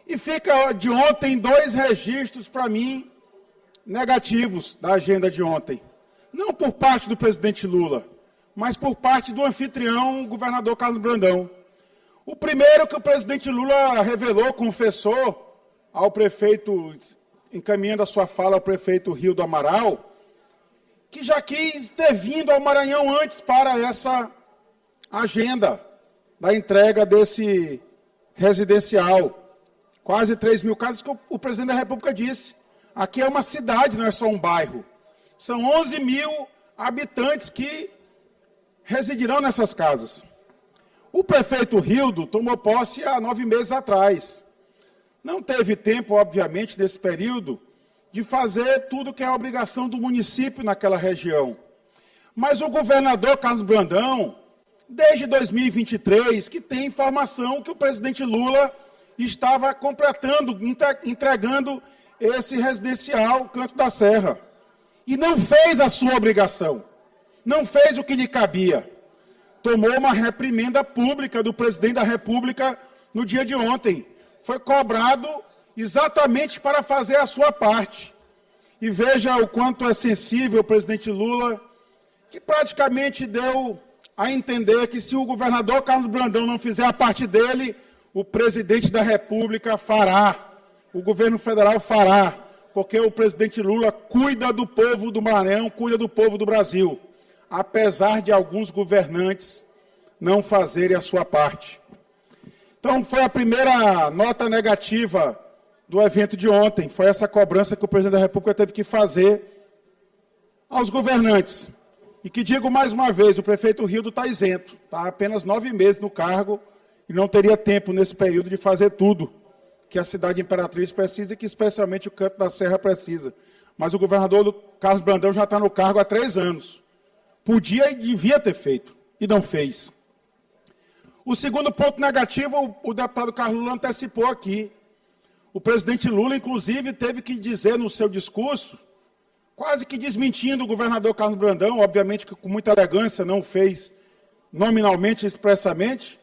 E fica de ontem 2 registros, para mim, negativos da agenda de ontem. Não por parte do presidente Lula, mas por parte do anfitrião, o governador Carlos Brandão. O primeiro que o presidente Lula revelou, confessou ao prefeito, encaminhando a sua fala ao prefeito Rio do Amaral, que já quis ter vindo ao Maranhão antes para essa agenda da entrega desse residencial. Quase 3.000 casas, que o presidente da República disse. Aqui é uma cidade, não é só um bairro. São 11.000 habitantes que residirão nessas casas. O prefeito Rildo tomou posse há 9 meses atrás. Não teve tempo, obviamente, nesse período, de fazer tudo que é a obrigação do município naquela região. Mas o governador Carlos Brandão, desde 2023, que tem informação que o presidente Lula estava completando, entregando esse residencial Canto da Serra. E não fez a sua obrigação. Não fez o que lhe cabia. Tomou uma reprimenda pública do presidente da República no dia de ontem. Foi cobrado exatamente para fazer a sua parte. E veja o quanto é sensível o presidente Lula, que praticamente deu a entender que, se o governador Carlos Brandão não fizer a parte dele, o presidente da República fará, o governo federal fará, porque o presidente Lula cuida do povo do Maranhão, cuida do povo do Brasil, apesar de alguns governantes não fazerem a sua parte. Então, foi a primeira nota negativa do evento de ontem, foi essa cobrança que o presidente da República teve que fazer aos governantes. E que, digo mais uma vez, o prefeito Rildo está isento, está apenas 9 meses no cargo e não teria tempo nesse período de fazer tudo que a cidade de Imperatriz precisa e que especialmente o Canto da Serra precisa. Mas o governador Carlos Brandão já está no cargo há 3 anos. Podia e devia ter feito, e não fez. O segundo ponto negativo, o deputado Carlos Lula antecipou aqui. O presidente Lula, inclusive, teve que dizer no seu discurso, quase que desmentindo o governador Carlos Brandão, obviamente que com muita elegância, não o fez nominalmente, expressamente,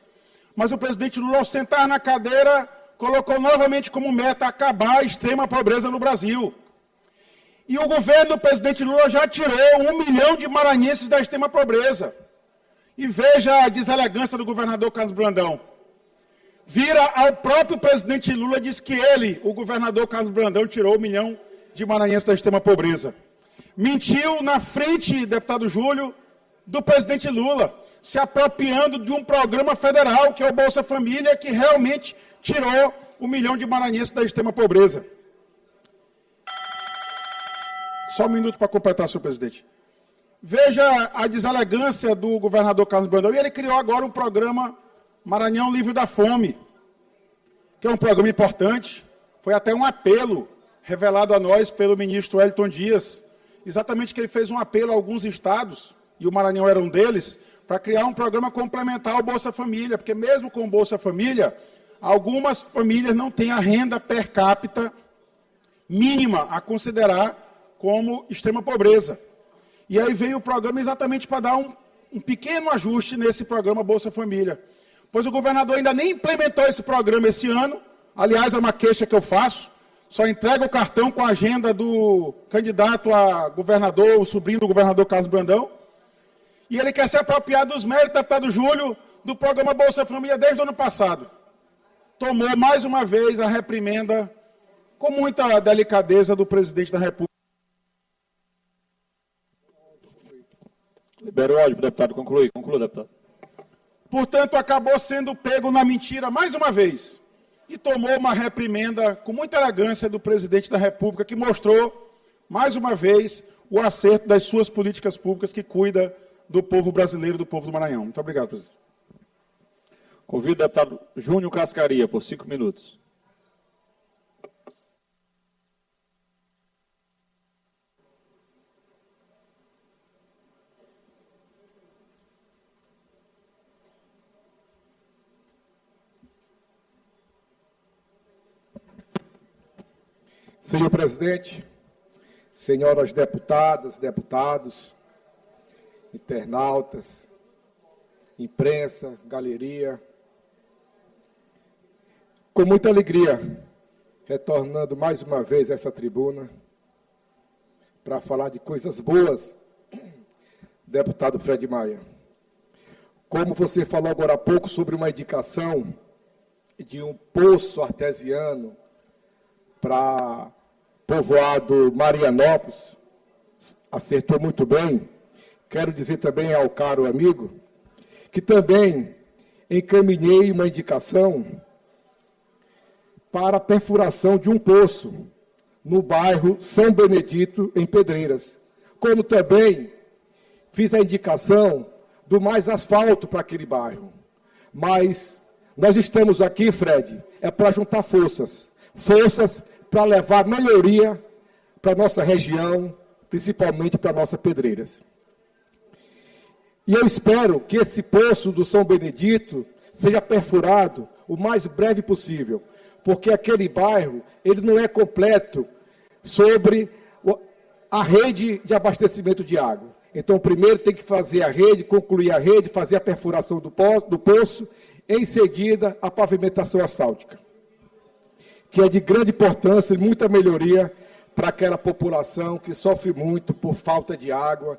mas o presidente Lula, ao sentar na cadeira, colocou novamente como meta acabar a extrema pobreza no Brasil. E o governo do presidente Lula já tirou 1 milhão de maranhenses da extrema pobreza. E veja a deselegância do governador Carlos Brandão. Vira ao próprio presidente Lula e diz que ele, o governador Carlos Brandão, tirou 1 milhão de maranhenses da extrema pobreza. Mentiu na frente, deputado Júlio, do presidente Lula, se apropriando de um programa federal, que é o Bolsa Família, que realmente tirou 1 milhão de maranhenses da extrema pobreza. Só um minuto para completar, senhor presidente. Veja a deselegância do governador Carlos Brandão. E ele criou agora um programa Maranhão Livre da Fome, que é um programa importante. Foi até um apelo revelado a nós pelo ministro Wellington Dias, exatamente que ele fez um apelo a alguns estados, e o Maranhão era um deles, para criar um programa complementar ao Bolsa Família, porque mesmo com o Bolsa Família, algumas famílias não têm a renda per capita mínima a considerar como extrema pobreza. E aí veio o programa exatamente para dar um pequeno ajuste nesse programa Bolsa Família. Pois o governador ainda nem implementou esse programa esse ano, aliás, é uma queixa que eu faço, só entrega o cartão com a agenda do candidato a governador, o sobrinho do governador Carlos Brandão, e ele quer se apropriar dos méritos, deputado Júlio, do programa Bolsa Família desde o ano passado. Tomou mais uma vez a reprimenda, com muita delicadeza, do presidente da República. Libero o áudio para o deputado concluir. Conclua, deputado. Portanto, acabou sendo pego na mentira mais uma vez. E tomou uma reprimenda com muita elegância do presidente da República, que mostrou, mais uma vez, o acerto das suas políticas públicas que cuida do povo brasileiro, do povo do Maranhão. Muito obrigado, presidente. Convido o deputado Júnior Cascaria, por 5 minutos. Senhor presidente, senhoras deputadas, deputados, internautas, imprensa, galeria, com muita alegria, retornando mais uma vez a essa tribuna para falar de coisas boas, deputado Fred Maia. Como você falou agora há pouco sobre uma indicação de um poço artesiano para povoado Marianópolis, acertou muito bem. Quero dizer também ao caro amigo que também encaminhei uma indicação para a perfuração de um poço no bairro São Benedito, em Pedreiras. Como também fiz a indicação do mais asfalto para aquele bairro. Mas nós estamos aqui, Fred, para juntar forças para levar melhoria para a nossa região, principalmente para a nossa Pedreiras. E eu espero que esse poço do São Benedito seja perfurado o mais breve possível, porque aquele bairro ele não é completo sobre a rede de abastecimento de água. Então, primeiro tem que fazer a rede, concluir a rede, fazer a perfuração do poço, em seguida a pavimentação asfáltica, que é de grande importância e muita melhoria para aquela população que sofre muito por falta de água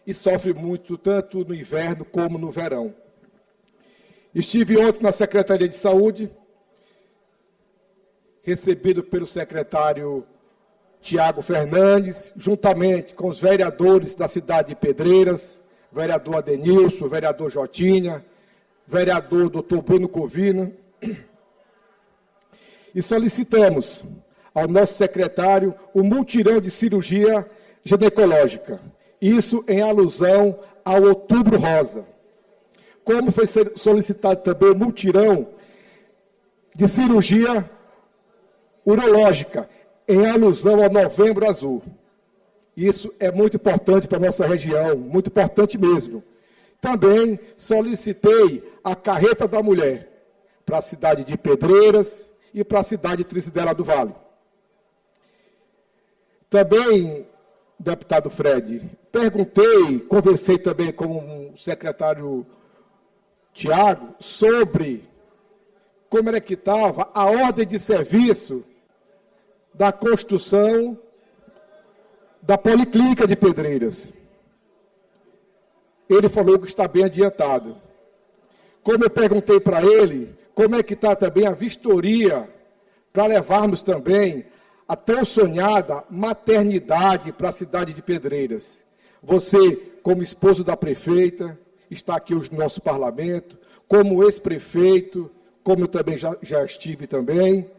e sofre muito tanto no inverno como no verão. Estive ontem na Secretaria de Saúde, recebido pelo secretário Tiago Fernandes, juntamente com os vereadores da cidade de Pedreiras, vereador Adenilson, vereador Jotinha, vereador doutor Bruno Covino, e solicitamos ao nosso secretário um mutirão de cirurgia ginecológica. Isso em alusão ao Outubro Rosa. Como foi solicitado também um mutirão de cirurgia urológica, em alusão ao Novembro Azul. Isso é muito importante para a nossa região, muito importante mesmo. Também solicitei a carreta da mulher para a cidade de Pedreiras e para a cidade de Trizidela do Vale. Também, deputado Fred, perguntei, conversei também com o secretário Tiago sobre como era que estava a ordem de serviço da construção da Policlínica de Pedreiras. Ele falou que está bem adiantado. Como eu perguntei para ele, como é que está também a vistoria para levarmos também a tão sonhada maternidade para a cidade de Pedreiras. Você, como esposo da prefeita, está aqui no nosso parlamento, como ex-prefeito, como eu também já estive também.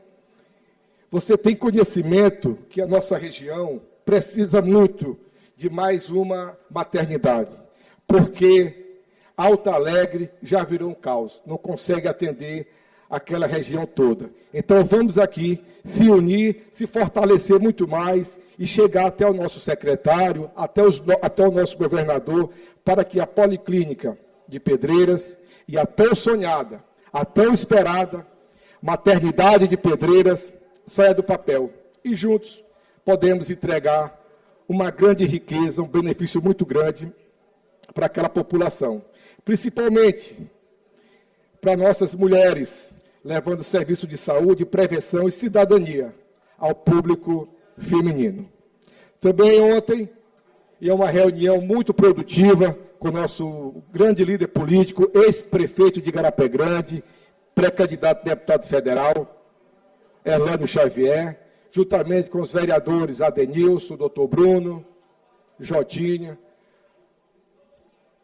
Você tem conhecimento que a nossa região precisa muito de mais uma maternidade, porque Alto Alegre já virou um caos, não consegue atender aquela região toda. Então vamos aqui se unir, se fortalecer muito mais e chegar até o nosso secretário, até o nosso governador, para que a Policlínica de Pedreiras e a tão sonhada, a tão esperada maternidade de Pedreiras saia do papel. E juntos podemos entregar uma grande riqueza, um benefício muito grande para aquela população. Principalmente para nossas mulheres, levando serviço de saúde, prevenção e cidadania ao público feminino. Também ontem, e é uma reunião muito produtiva com o nosso grande líder político, ex-prefeito de Igarapé Grande, pré-candidato a deputado federal, Erlânio Xavier, juntamente com os vereadores Adenilson, doutor Bruno, Jotinha,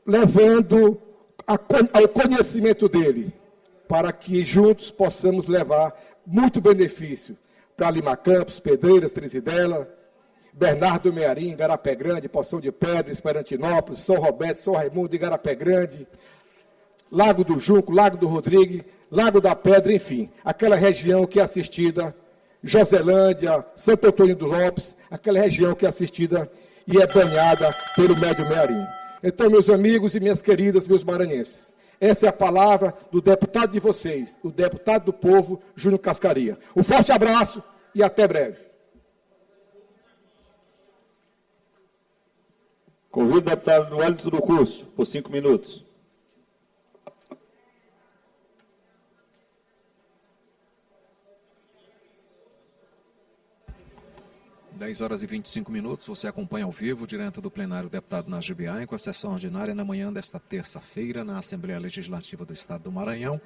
levando ao conhecimento dele, para que juntos possamos levar muito benefício para Lima Campos, Pedreiras, Trizidela, Bernardo Mearim, Igarapé Grande, Poção de Pedra, Esperantinópolis, São Roberto, São Raimundo, Igarapé Grande, Lago do Junco, Lago do Rodrigo, Lago da Pedra, enfim, aquela região que é assistida, Joselândia, Santo Antônio dos Lopes, aquela região que é assistida e é banhada pelo Médio Mearim. Então, meus amigos e minhas queridas, meus maranhenses, essa é a palavra do deputado de vocês, o deputado do povo, Júnior Cascaria. Um forte abraço e até breve. Convido o deputado Wellington do Curso, por 5 minutos. Horas e 25 minutos, você acompanha ao vivo, direto do plenário, o deputado Najib Biaim, com a sessão ordinária na manhã desta terça-feira, na Assembleia Legislativa do Estado do Maranhão.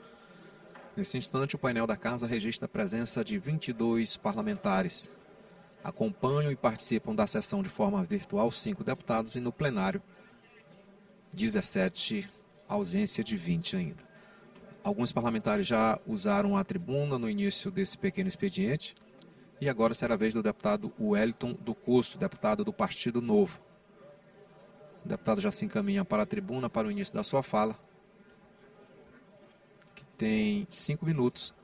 Nesse instante, o painel da Casa registra a presença de 22 parlamentares. Acompanham e participam da sessão de forma virtual 5 deputados e no plenário 17, ausência de 20 ainda. Alguns parlamentares já usaram a tribuna no início desse pequeno expediente. E agora será a vez do deputado Wellington do Curso, deputado do Partido Novo. O deputado já se encaminha para a tribuna para o início da sua fala, que tem 5 minutos,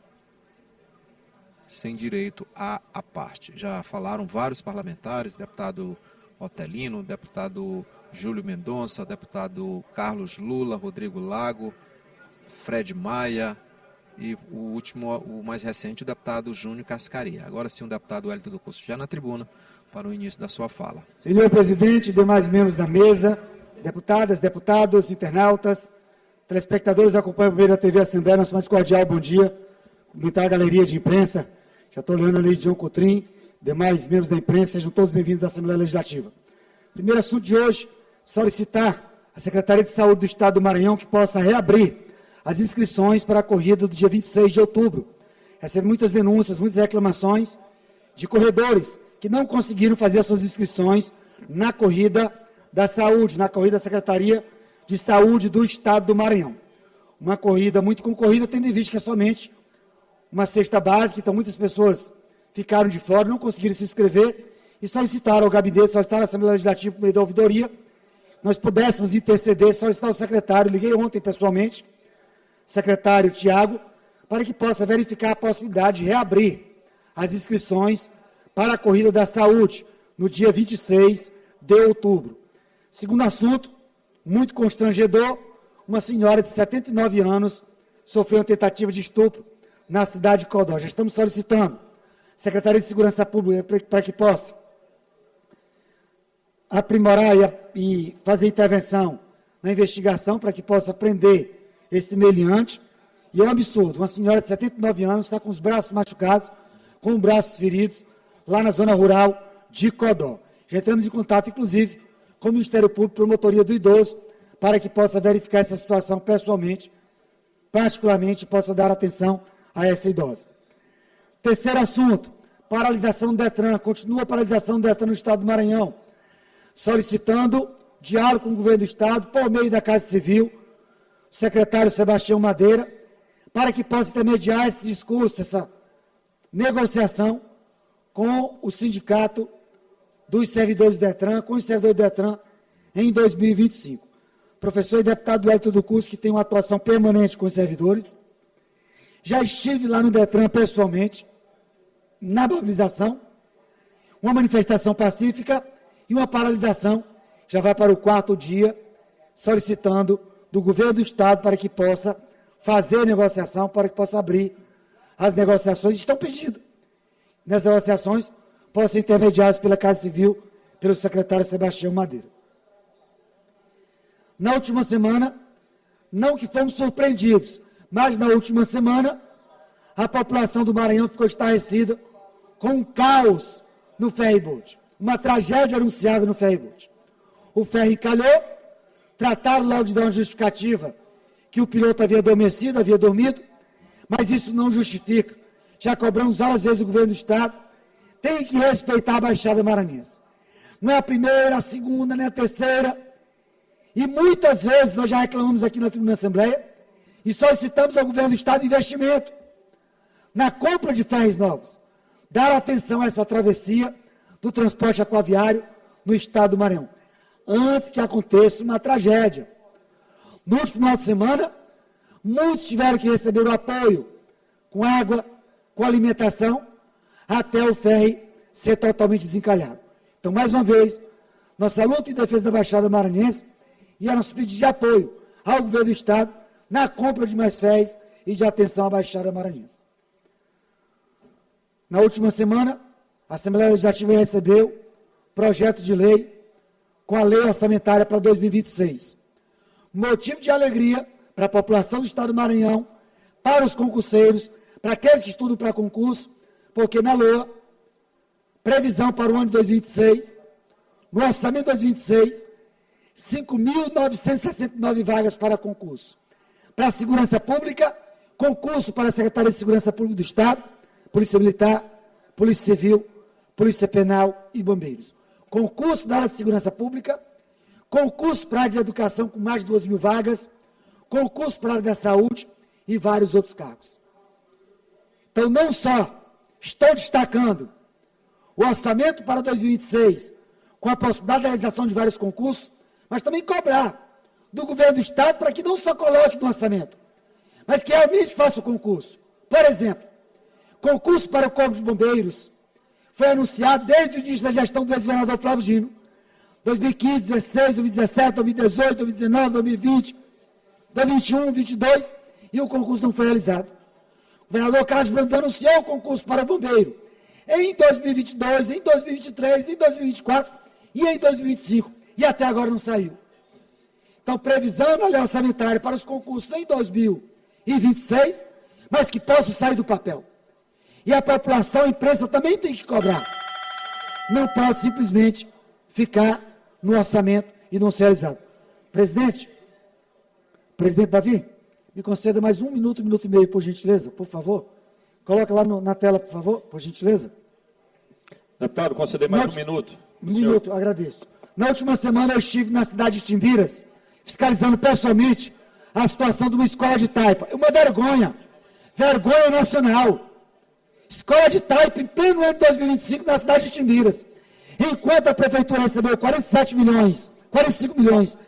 sem direito à parte. Já falaram vários parlamentares, deputado Otelino, deputado Júlio Mendonça, deputado Carlos Lula, Rodrigo Lago, Fred Maia, e o último, o mais recente, o deputado Júnior Cascaria. Agora sim, o deputado Wellington do Curso já na tribuna para o início da sua fala. Senhor presidente, demais membros da mesa, deputadas, deputados, internautas, telespectadores que acompanham o primeiro da TV Assembleia, nosso mais cordial bom dia. Cumprimentar a galeria de imprensa, já estou olhando ali de João Cotrim, demais membros da imprensa, sejam todos bem-vindos à Assembleia Legislativa. Primeiro assunto de hoje, solicitar à Secretaria de Saúde do Estado do Maranhão que possa reabrir as inscrições para a corrida do dia 26 de outubro. Recebe muitas denúncias, muitas reclamações de corredores que não conseguiram fazer as suas inscrições na corrida da saúde, na corrida da Secretaria de Saúde do Estado do Maranhão. Uma corrida muito concorrida, tendo em vista que é somente uma cesta básica, então muitas pessoas ficaram de fora, não conseguiram se inscrever e solicitaram ao gabinete, solicitaram à Assembleia Legislativa por meio da ouvidoria, nós pudéssemos interceder, solicitar ao secretário, liguei ontem pessoalmente, secretário Tiago, para que possa verificar a possibilidade de reabrir as inscrições para a corrida da saúde no dia 26 de outubro. Segundo assunto, muito constrangedor, uma senhora de 79 anos sofreu uma tentativa de estupro na cidade de Codó. Já estamos solicitando Secretaria de Segurança Pública para que possa aprimorar e fazer intervenção na investigação para que possa prender esse meliante. E é um absurdo, uma senhora de 79 anos está com os braços machucados, com os braços feridos, lá na zona rural de Codó. Já entramos em contato, inclusive, com o Ministério Público, Promotoria do Idoso, para que possa verificar essa situação pessoalmente, particularmente possa dar atenção a essa idosa. Terceiro assunto, paralisação do DETRAN. Continua a paralisação do DETRAN no estado do Maranhão, solicitando diálogo com o governo do estado, por meio da Casa Civil, o secretário Sebastião Madeira, para que possa intermediar esse discurso, essa negociação com o sindicato dos servidores do DETRAN, com os servidores do DETRAN, em 2025. O professor e deputado Hélio do Curso, que tem uma atuação permanente com os servidores, já estive lá no DETRAN pessoalmente, na mobilização, uma manifestação pacífica e uma paralisação, já vai para o 4º dia, solicitando do governo do estado para que possa fazer a negociação, para que possa abrir as negociações. Estão pedindo. Nas negociações, possam ser intermediadas pela Casa Civil, pelo secretário Sebastião Madeira. Na última semana, não que fomos surpreendidos, mas na última semana, a população do Maranhão ficou estarrecida com um caos no ferryboat, uma tragédia anunciada no ferryboat. O ferry encalhou, trataram logo de dar uma justificativa que o piloto havia adormecido, havia dormido, mas isso não justifica. Já cobramos várias vezes o governo do estado, tem que respeitar a Baixada Maranhense. Não é a primeira, a segunda, nem a terceira. E muitas vezes nós já reclamamos aqui na Tribuna da Assembleia e solicitamos ao governo do estado investimento na compra de ferries novos. Dar atenção a essa travessia do transporte aquaviário no estado do Maranhão, antes que aconteça uma tragédia. No último final de semana, muitos tiveram que receber o apoio com água, com alimentação, até o ferry ser totalmente desencalhado. Então, mais uma vez, nossa luta em defesa da Baixada Maranhense e a nosso pedido de apoio ao governo do estado na compra de mais ferries e de atenção à Baixada Maranhense. Na última semana, a Assembleia Legislativa recebeu projeto de lei com a lei orçamentária para 2026. Motivo de alegria para a população do estado do Maranhão, para os concurseiros, para aqueles que estudam para concurso, porque na LOA, previsão para o ano de 2026, no orçamento de 2026, 5.969 vagas para concurso. Para a segurança pública, concurso para a Secretaria de Segurança Pública do Estado, Polícia Militar, Polícia Civil, Polícia Penal e Bombeiros. Concurso da área de segurança pública, concurso para a área de educação com mais de 2.000 vagas, concurso para a área da saúde e vários outros cargos. Então, não só estou destacando o orçamento para 2026, com a possibilidade da realização de vários concursos, mas também cobrar do governo do estado para que não só coloque no orçamento, mas que realmente faça o concurso. Por exemplo, concurso para o Corpo de Bombeiros foi anunciado desde o início da gestão do ex-governador Flávio Dino, 2015, 2016, 2017, 2018, 2019, 2020, 2021, 2022, e o concurso não foi realizado. O governador Carlos Brandão anunciou o concurso para o bombeiro em 2022, em 2023, em 2024 e em 2025, e até agora não saiu. Então, previsão na lei orçamentária para os concursos em 2026, mas que possam sair do papel. E a população, a imprensa também tem que cobrar. Não pode simplesmente ficar no orçamento e não ser realizado. Presidente Davi, me conceda mais 1 minuto, 1 minuto e meio, por gentileza, por favor. Coloca lá na tela, por favor, por gentileza. Deputado, conceder mais 1 minuto. Um minuto, agradeço. Na última semana eu estive na cidade de Timbiras, fiscalizando pessoalmente a situação de uma escola de taipa. É uma vergonha nacional. Escola de taipa em pleno ano de 2025 na cidade de Timbiras. Enquanto a prefeitura recebeu 45 milhões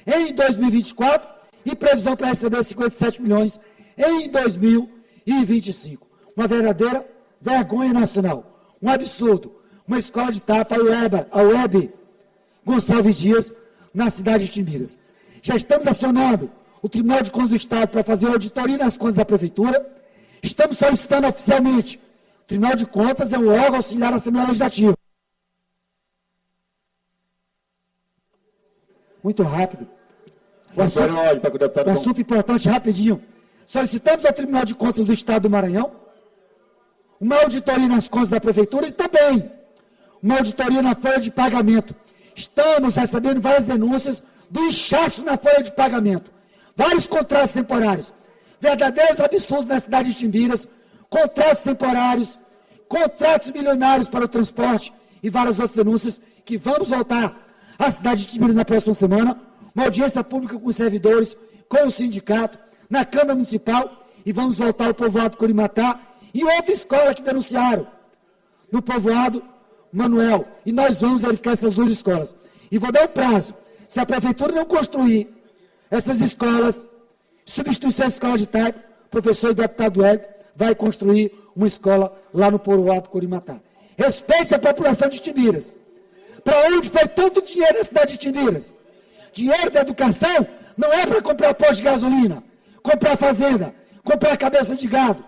em 2024 e previsão para receber 57 milhões em 2025. Uma verdadeira vergonha nacional. Um absurdo. Uma escola de taipa, a UEB Gonçalves Dias, na cidade de Timbiras. Já estamos acionando o Tribunal de Contas do Estado para fazer auditoria nas contas da Prefeitura. Estamos solicitando oficialmente. O Tribunal de Contas é um órgão auxiliar da Assembleia Legislativa. Muito rápido. O assunto importante, rapidinho. Solicitamos ao Tribunal de Contas do Estado do Maranhão uma auditoria nas contas da Prefeitura e também uma auditoria na folha de pagamento. Estamos recebendo várias denúncias do inchaço na folha de pagamento. Vários contratos temporários. Verdadeiros absurdos na cidade de Timbiras. Contratos temporários, contratos milionários para o transporte e várias outras denúncias que vamos voltar à cidade de Timbiras na próxima semana. Uma audiência pública com os servidores, com o sindicato, na Câmara Municipal e vamos voltar ao povoado Curimatá e outra escola que denunciaram no povoado Manuel. E nós vamos verificar essas duas escolas. E vou dar um prazo. Se a Prefeitura não construir essas escolas, substituição da escola de Taipa, o professor e deputado Hélio vai construir uma escola lá no povoado Curimatá. Respeite a população de Timbiras. Para onde foi tanto dinheiro na cidade de Timbiras? Dinheiro da educação não é para comprar posto de gasolina, comprar fazenda, comprar cabeça de gado,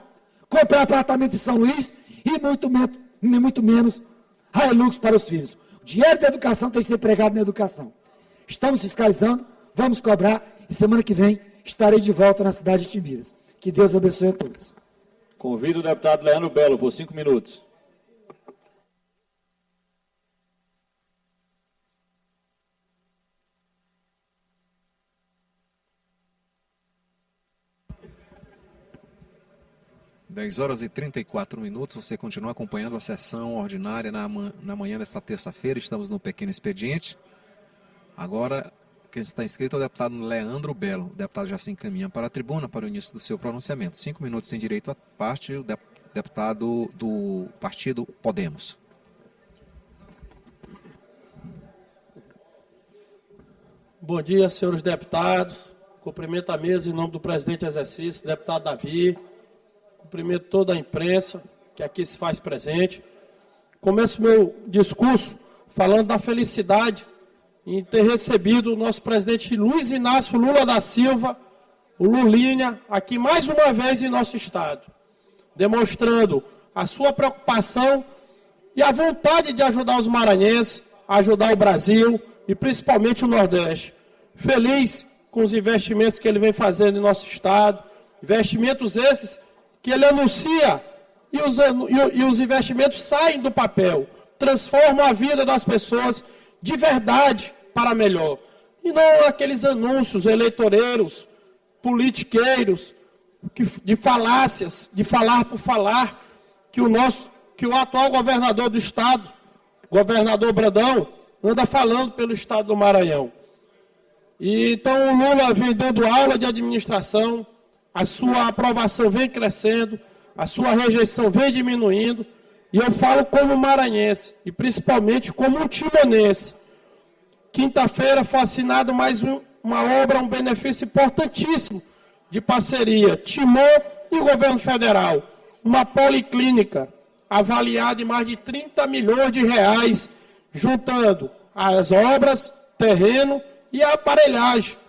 comprar apartamento em São Luís e muito menos Hilux para os filhos. O dinheiro da educação tem que ser empregado na educação. Estamos fiscalizando, vamos cobrar e semana que vem estarei de volta na cidade de Timbiras. Que Deus abençoe a todos. Convido o deputado Leandro Belo por 5 minutos. Dez horas e 34 minutos, você continua acompanhando a sessão ordinária na manhã desta terça-feira, estamos no pequeno expediente. Agora, quem está inscrito é o deputado Leandro Belo. O deputado já se encaminha para a tribuna para o início do seu pronunciamento. 5 minutos sem direito à parte, o deputado do partido Podemos. Bom dia, senhores deputados. Cumprimento a mesa em nome do presidente em exercício, deputado Davi. Cumprimento toda a imprensa que aqui se faz presente. Começo meu discurso falando da felicidade em ter recebido o nosso presidente Luiz Inácio Lula da Silva, o Lulinha, aqui mais uma vez em nosso estado, demonstrando a sua preocupação e a vontade de ajudar os maranhenses, ajudar o Brasil e principalmente o Nordeste. Feliz com os investimentos que ele vem fazendo em nosso estado, investimentos esses que ele anuncia e os investimentos saem do papel, transformam a vida das pessoas de verdade para melhor. E não aqueles anúncios eleitoreiros, politiqueiros, de falácias, de falar por falar, que o atual governador do estado, governador Brandão, anda falando pelo estado do Maranhão. E então o Lula vem dando aula de administração, a sua aprovação vem crescendo, a sua rejeição vem diminuindo, e eu falo como maranhense, e principalmente como um timonense. Quinta-feira foi assinado mais uma obra, um benefício importantíssimo de parceria, Timon e o governo federal. Uma policlínica avaliada em mais de 30 milhões de reais, juntando as obras, terreno e a aparelhagem.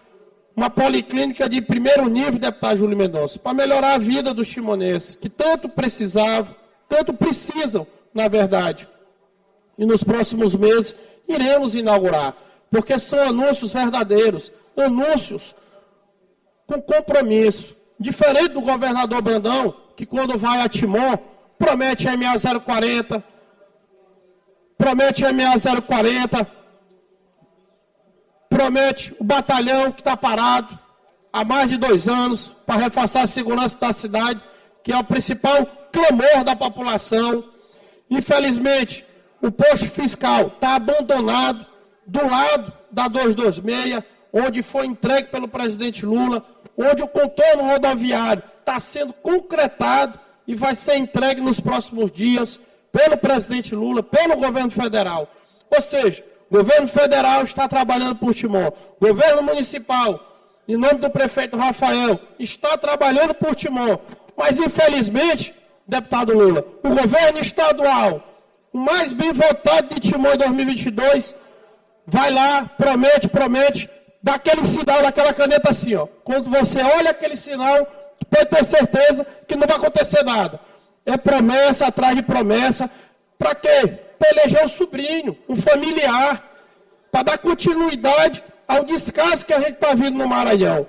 Uma policlínica de primeiro nível, deputado Júlio Mendonça, para melhorar a vida dos timonenses, que tanto precisavam, tanto precisam, na verdade. E nos próximos meses iremos inaugurar, porque são anúncios verdadeiros, anúncios com compromisso. Diferente do governador Brandão, que quando vai a Timon, promete MA 040, promete o batalhão que está parado há mais de 2 anos para reforçar a segurança da cidade, que é o principal clamor da população. Infelizmente, o posto fiscal está abandonado do lado da 226, onde foi entregue pelo presidente Lula, onde o contorno rodoviário está sendo concretado e vai ser entregue nos próximos dias pelo presidente Lula, pelo governo federal. Ou seja, o governo federal está trabalhando por Timon, o governo municipal, em nome do prefeito Rafael, está trabalhando por Timon, mas infelizmente, deputado Lula, o governo estadual, o mais bem votado de Timon em 2022, vai lá, promete, dá aquele sinal daquela caneta assim, ó. Quando você olha aquele sinal, pode ter certeza que não vai acontecer nada. É promessa atrás de promessa. Para quê? Para eleger um sobrinho, um familiar, para dar continuidade ao descaso que a gente está vindo no Maranhão.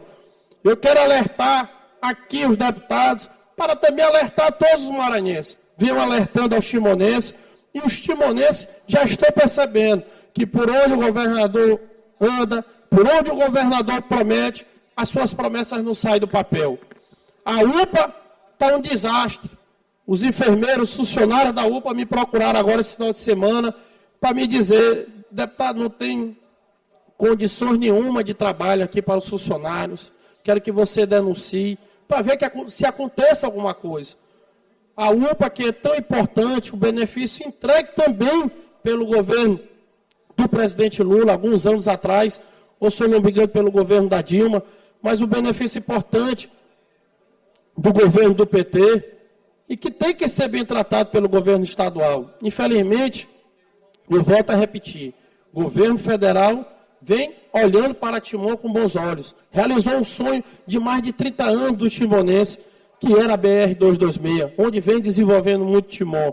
Eu quero alertar aqui os deputados, para também alertar todos os maranhenses. Venham alertando aos timonenses, e os timonenses já estão percebendo que por onde o governador anda, por onde o governador promete, as suas promessas não saem do papel. A UPA está um desastre. Os enfermeiros, os funcionários da UPA me procuraram agora esse final de semana para me dizer, deputado, não tem condições nenhuma de trabalho aqui para os funcionários. Quero que você denuncie, para ver se acontece alguma coisa. A UPA, que é tão importante, o benefício entregue também pelo governo do presidente Lula, alguns anos atrás, ou se eu não me engano, pelo governo da Dilma, mas o benefício importante do governo do PT, e que tem que ser bem tratado pelo governo estadual. Infelizmente, eu volto a repetir, o governo federal vem olhando para Timon com bons olhos. Realizou um sonho de mais de 30 anos do timonense, que era a BR-226, onde vem desenvolvendo muito Timon.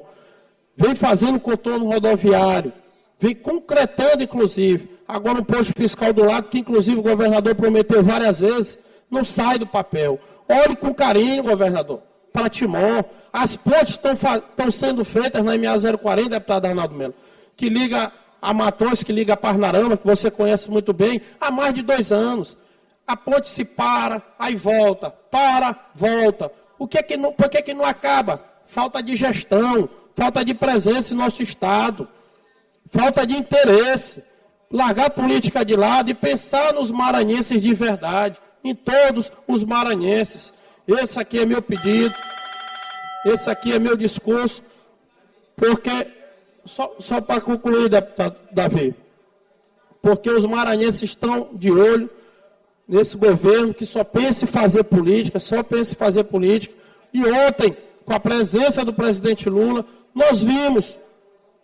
Vem fazendo contorno rodoviário, vem concretando, inclusive, agora um posto fiscal do lado, que inclusive o governador prometeu várias vezes, não sai do papel. Olhe com carinho, governador, para Timon. As pontes estão sendo feitas na MA-040, deputado Arnaldo Melo, que liga a Matões, que liga a Parnarama, que você conhece muito bem, há mais de 2 anos. A ponte se para, aí volta, para, volta. Por que não acaba? Falta de gestão, falta de presença em nosso Estado, falta de interesse. Largar a política de lado e pensar nos maranhenses de verdade, em todos os maranhenses. Esse aqui é meu pedido, esse aqui é meu discurso, porque, só para concluir, deputado Davi, porque os maranhenses estão de olho nesse governo que só pensa em fazer política, E ontem, com a presença do presidente Lula, nós vimos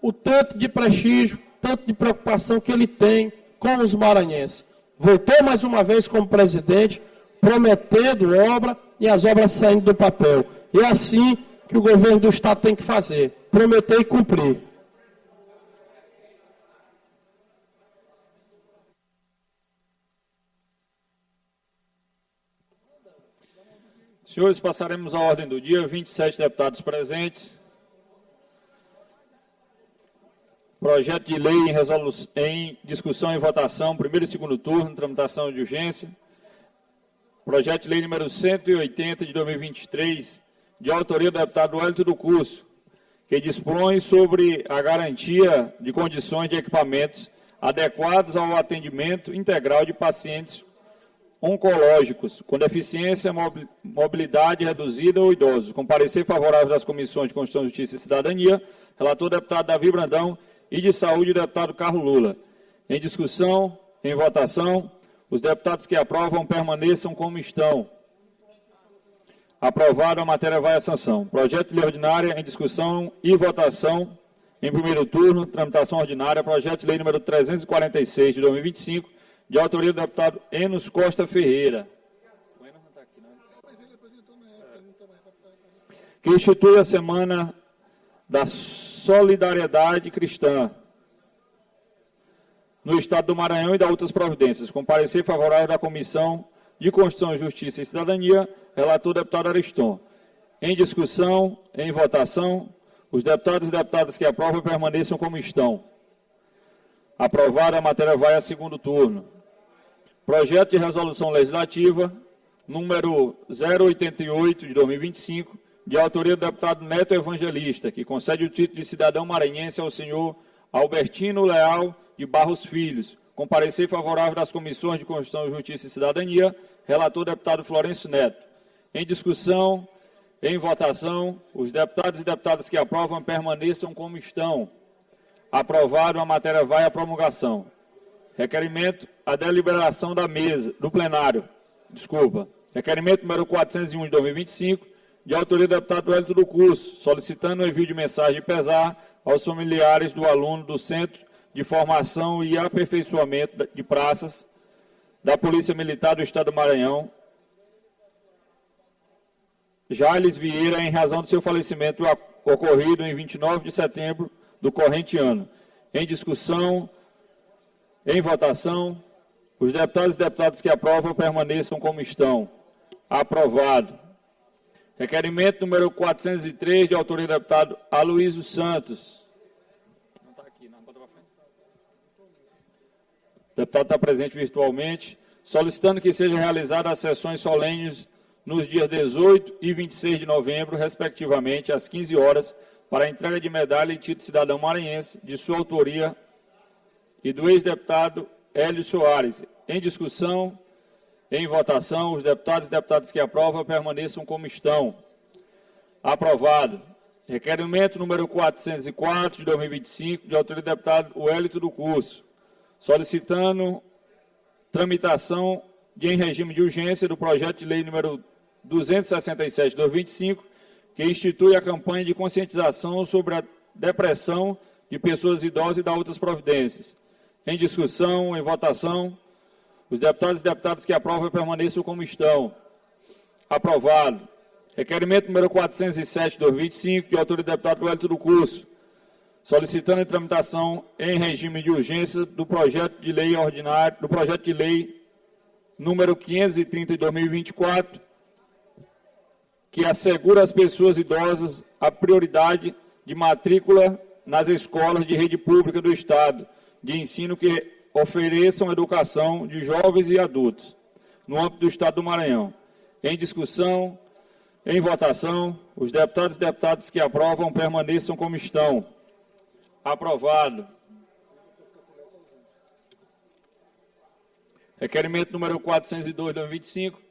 o tanto de prestígio, tanto de preocupação que ele tem com os maranhenses. Voltou mais uma vez como presidente, prometendo obra e as obras saindo do papel. E é assim que o governo do Estado tem que fazer, prometer e cumprir. Senhores, passaremos à ordem do dia, 27 deputados presentes. Projeto de lei em discussão e votação, primeiro e segundo turno, tramitação de urgência. Projeto de lei número 180 de 2023, de autoria do deputado Wellington do Curso, que dispõe sobre a garantia de condições de equipamentos adequados ao atendimento integral de pacientes oncológicos, com deficiência, mobilidade reduzida ou idosos, com parecer favorável das comissões de Constituição, Justiça e Cidadania, relator deputado Davi Brandão, e de Saúde, deputado Carlos Lula. Em discussão, em votação, os deputados que aprovam permaneçam como estão. Aprovado, a matéria vai à sanção. Projeto de lei ordinária em discussão e votação, em primeiro turno, tramitação ordinária, projeto de lei número 346 de 2025, de autoria do deputado Enos Costa Ferreira, que institui a Semana da Solidariedade Cristã no Estado do Maranhão e da outras providências, com parecer favorável da Comissão de Constituição, Justiça e Cidadania, relator deputado Ariston. Em discussão, em votação, os deputados e deputadas que aprovam permaneçam como estão. Aprovada, a matéria vai a segundo turno. Projeto de resolução legislativa, número 088 de 2025, de autoria do deputado Neto Evangelista, que concede o título de cidadão maranhense ao senhor Albertino Leal de Barros Filhos, com parecer favorável das comissões de Constituição, Justiça e Cidadania, relator deputado Florencio Neto. Em discussão, em votação, os deputados e deputadas que aprovam permaneçam como estão. Aprovado, a matéria vai à promulgação. Requerimento, a deliberação da mesa, do plenário. Requerimento número 401 de 2025, de autoria do deputado Wellington do Curso, solicitando o envio de mensagem de pesar aos familiares do aluno do Centro de Formação e Aperfeiçoamento de Praças da Polícia Militar do Estado do Maranhão, Jales Vieira, em razão do seu falecimento ocorrido em 29 de setembro do corrente ano. Em discussão, em votação, os deputados e deputadas que aprovam permaneçam como estão. Aprovado. Requerimento número 403, de autoria do deputado Aloysio Santos. Não está aqui, não. Bota para frente. O deputado está presente virtualmente, solicitando que sejam realizadas as sessões solenes nos dias 18 e 26 de novembro, respectivamente, às 15 horas, para a entrega de medalha e título de cidadão maranhense, de sua autoria e do ex-deputado Hélio Soares. Em discussão, em votação, os deputados e deputadas que aprovam permaneçam como estão. Aprovado. Requerimento número 404, de 2025, de autoria do deputado Wellington do Curso, solicitando tramitação em regime de urgência do projeto de lei número 267, de 2025, que institui a campanha de conscientização sobre a depressão de pessoas idosas e da outras providências. Em discussão, em votação, os deputados e deputadas que aprovam permaneçam como estão. Aprovado. Requerimento número 407, de 2025, de autoria do deputado Wellington do Curso, solicitando a tramitação em regime de urgência do projeto de lei ordinário, do projeto de lei número 530 de 2024, que assegura às pessoas idosas a prioridade de matrícula nas escolas de rede pública do Estado, de ensino que ofereçam educação de jovens e adultos, no âmbito do Estado do Maranhão. Em discussão, em votação, os deputados e deputadas que aprovam permaneçam como estão. Aprovado. Requerimento número 402, de 2025,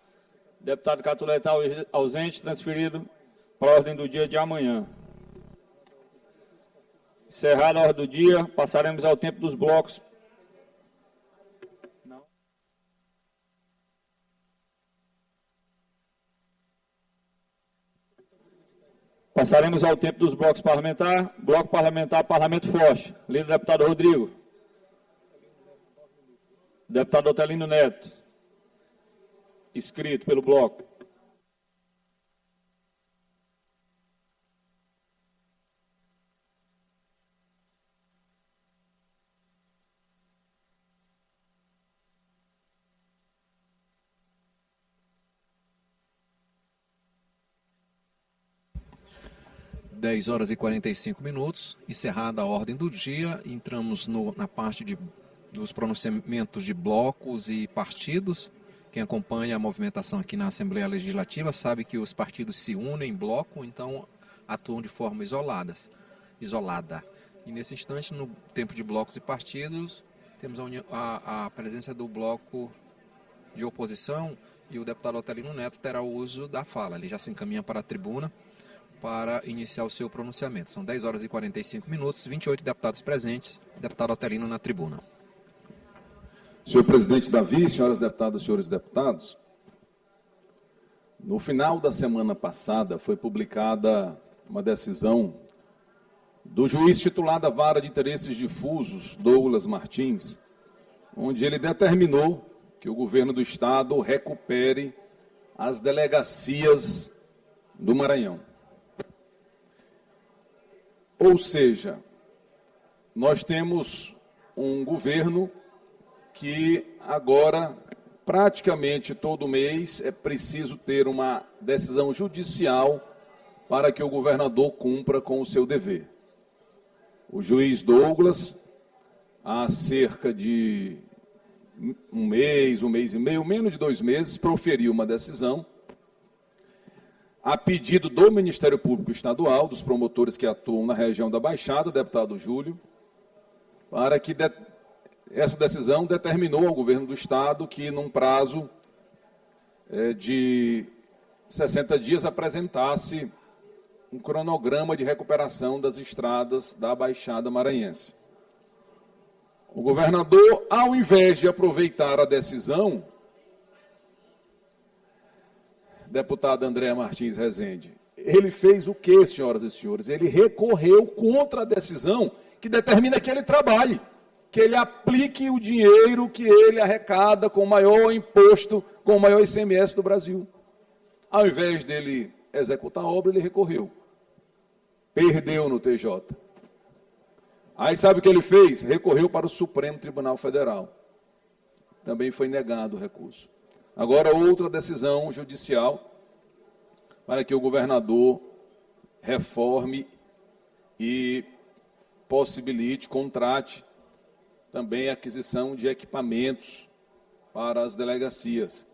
deputado Catuleta ausente, transferido para a ordem do dia de amanhã. Encerrada a ordem do dia, passaremos ao tempo dos blocos. Passaremos ao tempo dos blocos parlamentares. Bloco parlamentar, Parlamento Forte. Líder deputado Rodrigo. Deputado Otelino Neto. Inscrito pelo bloco. Dez horas e 45 minutos, encerrada a ordem do dia, entramos na parte dos pronunciamentos de blocos e partidos. Quem acompanha a movimentação aqui na Assembleia Legislativa sabe que os partidos se unem em bloco, então atuam de forma isolada. E nesse instante, no tempo de blocos e partidos, temos a presença do bloco de oposição e o deputado Otelino Neto terá o uso da fala. Ele já se encaminha para a tribuna para iniciar o seu pronunciamento. São 10 horas e 45 minutos, 28 deputados presentes, deputado Otelino na tribuna. Senhor presidente Davi, senhoras deputadas, senhores deputados, no final da semana passada foi publicada uma decisão do juiz titular da Vara de Interesses Difusos, Douglas Martins, onde ele determinou que o governo do Estado recupere as delegacias do Maranhão. Ou seja, nós temos um governo que agora, praticamente todo mês, é preciso ter uma decisão judicial para que o governador cumpra com o seu dever. O juiz Douglas, há cerca de um mês e meio, menos de 2 meses, proferiu uma decisão a pedido do Ministério Público Estadual, dos promotores que atuam na região da Baixada, deputado Júlio, para que essa decisão determinou ao governo do Estado que, num prazo de 60 dias, apresentasse um cronograma de recuperação das estradas da Baixada Maranhense. O governador, ao invés de aproveitar a decisão, deputado André Martins Rezende, ele fez o quê, senhoras e senhores? Ele recorreu contra a decisão que determina que ele trabalhe. que ele aplique o dinheiro que ele arrecada com o maior imposto, com o maior ICMS do Brasil. Ao invés dele executar a obra, ele recorreu. Perdeu no TJ. Aí sabe o que ele fez? Recorreu para o Supremo Tribunal Federal. Também foi negado o recurso. Agora, outra decisão judicial para que o governador reforme e possibilite, contrate também a aquisição de equipamentos para as delegacias.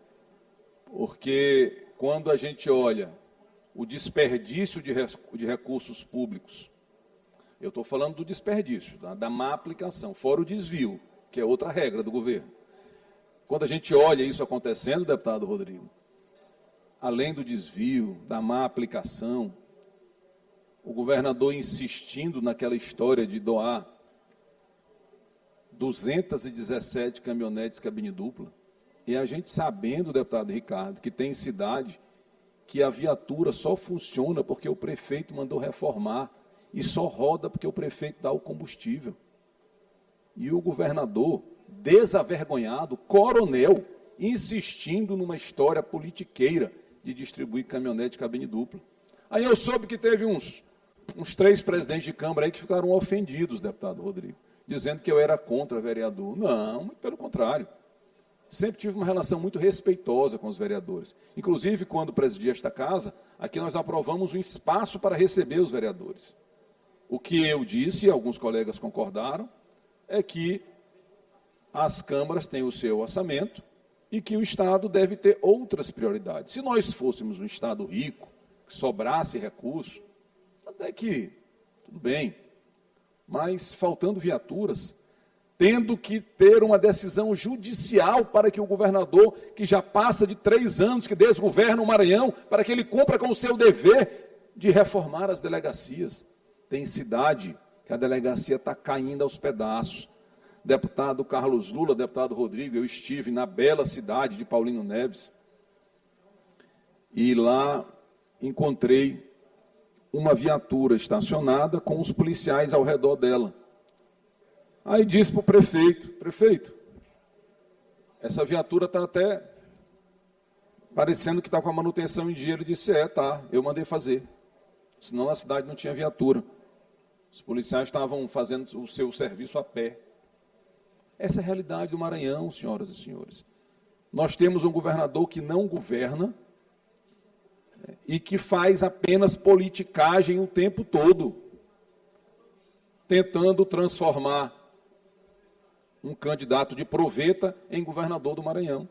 Porque quando a gente olha o desperdício de recursos públicos, eu estou falando do desperdício, da má aplicação, fora o desvio, que é outra regra do governo. Quando a gente olha isso acontecendo, deputado Rodrigo, além do desvio, da má aplicação, o governador insistindo naquela história de doar 217 caminhonetes cabine dupla, e a gente sabendo, deputado Ricardo, que tem cidade que a viatura só funciona porque o prefeito mandou reformar e só roda porque o prefeito dá o combustível. E o governador, desavergonhado, coronel, insistindo numa história politiqueira de distribuir caminhonete cabine dupla. Aí eu soube que teve uns 3 presidentes de Câmara aí que ficaram ofendidos, deputado Rodrigo, dizendo que eu era contra vereador. Não, pelo contrário. Sempre tive uma relação muito respeitosa com os vereadores. Inclusive, quando presidi esta casa, aqui nós aprovamos um espaço para receber os vereadores. O que eu disse, e alguns colegas concordaram, é que as câmaras têm o seu orçamento e que o Estado deve ter outras prioridades. Se nós fôssemos um Estado rico, que sobrasse recurso, até que, tudo bem, mas faltando viaturas, tendo que ter uma decisão judicial para que o governador, que já passa de 3 anos que desgoverna o Maranhão, para que ele cumpra com o seu dever de reformar as delegacias. Tem cidade que a delegacia está caindo aos pedaços. Deputado Carlos Lula, deputado Rodrigo, eu estive na bela cidade de Paulino Neves e lá encontrei uma viatura estacionada com os policiais ao redor dela. Aí disse para o prefeito, essa viatura está até parecendo que está com a manutenção em dia. Ele disse, tá, eu mandei fazer, senão na cidade não tinha viatura. Os policiais estavam fazendo o seu serviço a pé. Essa é a realidade do Maranhão, senhoras e senhores. Nós temos um governador que não governa e que faz apenas politicagem o tempo todo, tentando transformar um candidato de proveta em governador do Maranhão.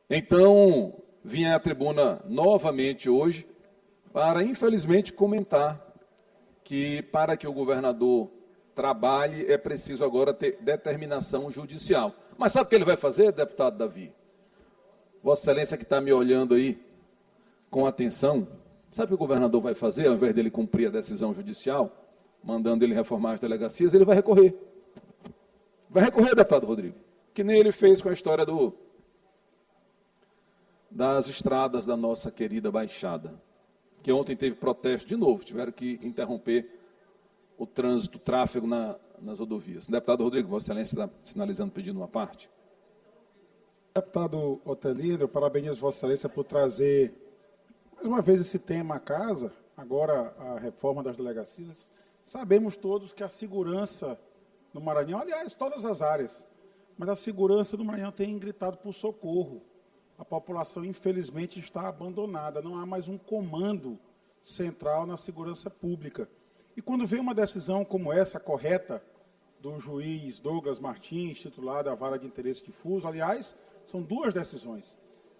Então, vim à tribuna novamente hoje para, infelizmente, comentar que para que o governador trabalhe é preciso agora ter determinação judicial. Mas sabe o que ele vai fazer, deputado Davi? Vossa Excelência que está me olhando aí com atenção, sabe o que o governador vai fazer, ao invés dele cumprir a decisão judicial, mandando ele reformar as delegacias, ele vai recorrer. Vai recorrer, deputado Rodrigo, que nem ele fez com a história das estradas da nossa querida Baixada, que ontem teve protesto de novo, tiveram que interromper o trânsito, o tráfego nas rodovias. Deputado Rodrigo, Vossa Excelência está sinalizando, pedindo uma parte. Deputado Otelino, eu parabenizo Vossa Excelência por trazer mais uma vez esse tema à casa, agora a reforma das delegacias. Sabemos todos que a segurança no Maranhão, aliás, todas as áreas, mas a segurança do Maranhão tem gritado por socorro. A população, infelizmente, está abandonada, não há mais um comando central na segurança pública. E quando vem uma decisão como essa, correta, do juiz Douglas Martins, titular da Vara de Interesse Difuso, aliás, são 2 decisões.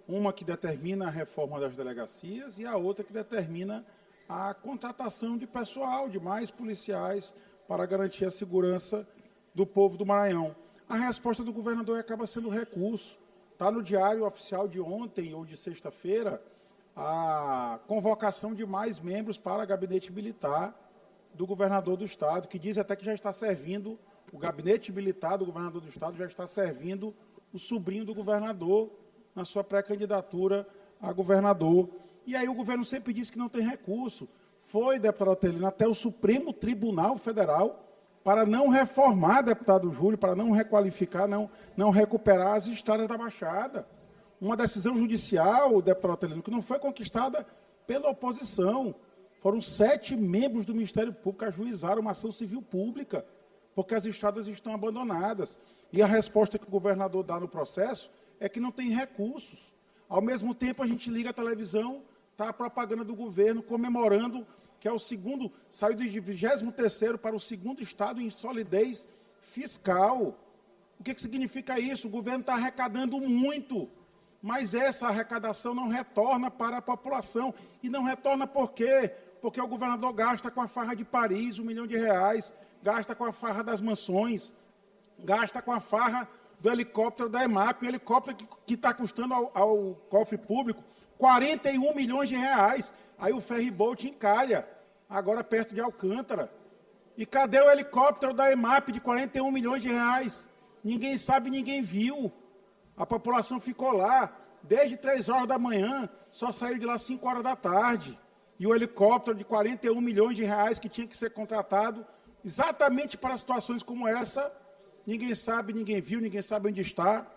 Uma que determina a reforma das delegacias e a outra que determina a contratação de pessoal, de mais policiais, para garantir a segurança do povo do Maranhão. A resposta do governador acaba sendo recurso. Está no Diário Oficial de ontem ou de sexta-feira a convocação de mais membros para o gabinete militar do governador do Estado, que diz até que já está servindo, o gabinete militar do governador do Estado já está servindo o sobrinho do governador na sua pré-candidatura a governador. E aí o governo sempre disse que não tem recurso. Foi, deputado Otelino, até o Supremo Tribunal Federal para não reformar, deputado Júlio, para não requalificar, não recuperar as estradas da Baixada. Uma decisão judicial, deputado Otelino, que não foi conquistada pela oposição. Foram 7 membros do Ministério Público que ajuizaram uma ação civil pública, porque as estradas estão abandonadas. E a resposta que o governador dá no processo é que não tem recursos. Ao mesmo tempo, a gente liga a televisão, está a propaganda do governo comemorando que é o segundo, saiu de 23º para o segundo estado em solidez fiscal. O que significa isso? O governo está arrecadando muito, mas essa arrecadação não retorna para a população. E não retorna por quê? Porque o governador gasta com a farra de Paris R$1 milhão, gasta com a farra das mansões, gasta com a farra do helicóptero da EMAP, um helicóptero que está custando ao cofre público R$41 milhões. Aí o ferryboat encalha, agora perto de Alcântara. E cadê o helicóptero da EMAP de R$41 milhões? Ninguém sabe, ninguém viu. A população ficou lá desde 3 horas da manhã, só saiu de lá 5 horas da tarde. E o helicóptero de R$41 milhões que tinha que ser contratado exatamente para situações como essa, ninguém sabe, ninguém viu, ninguém sabe onde está,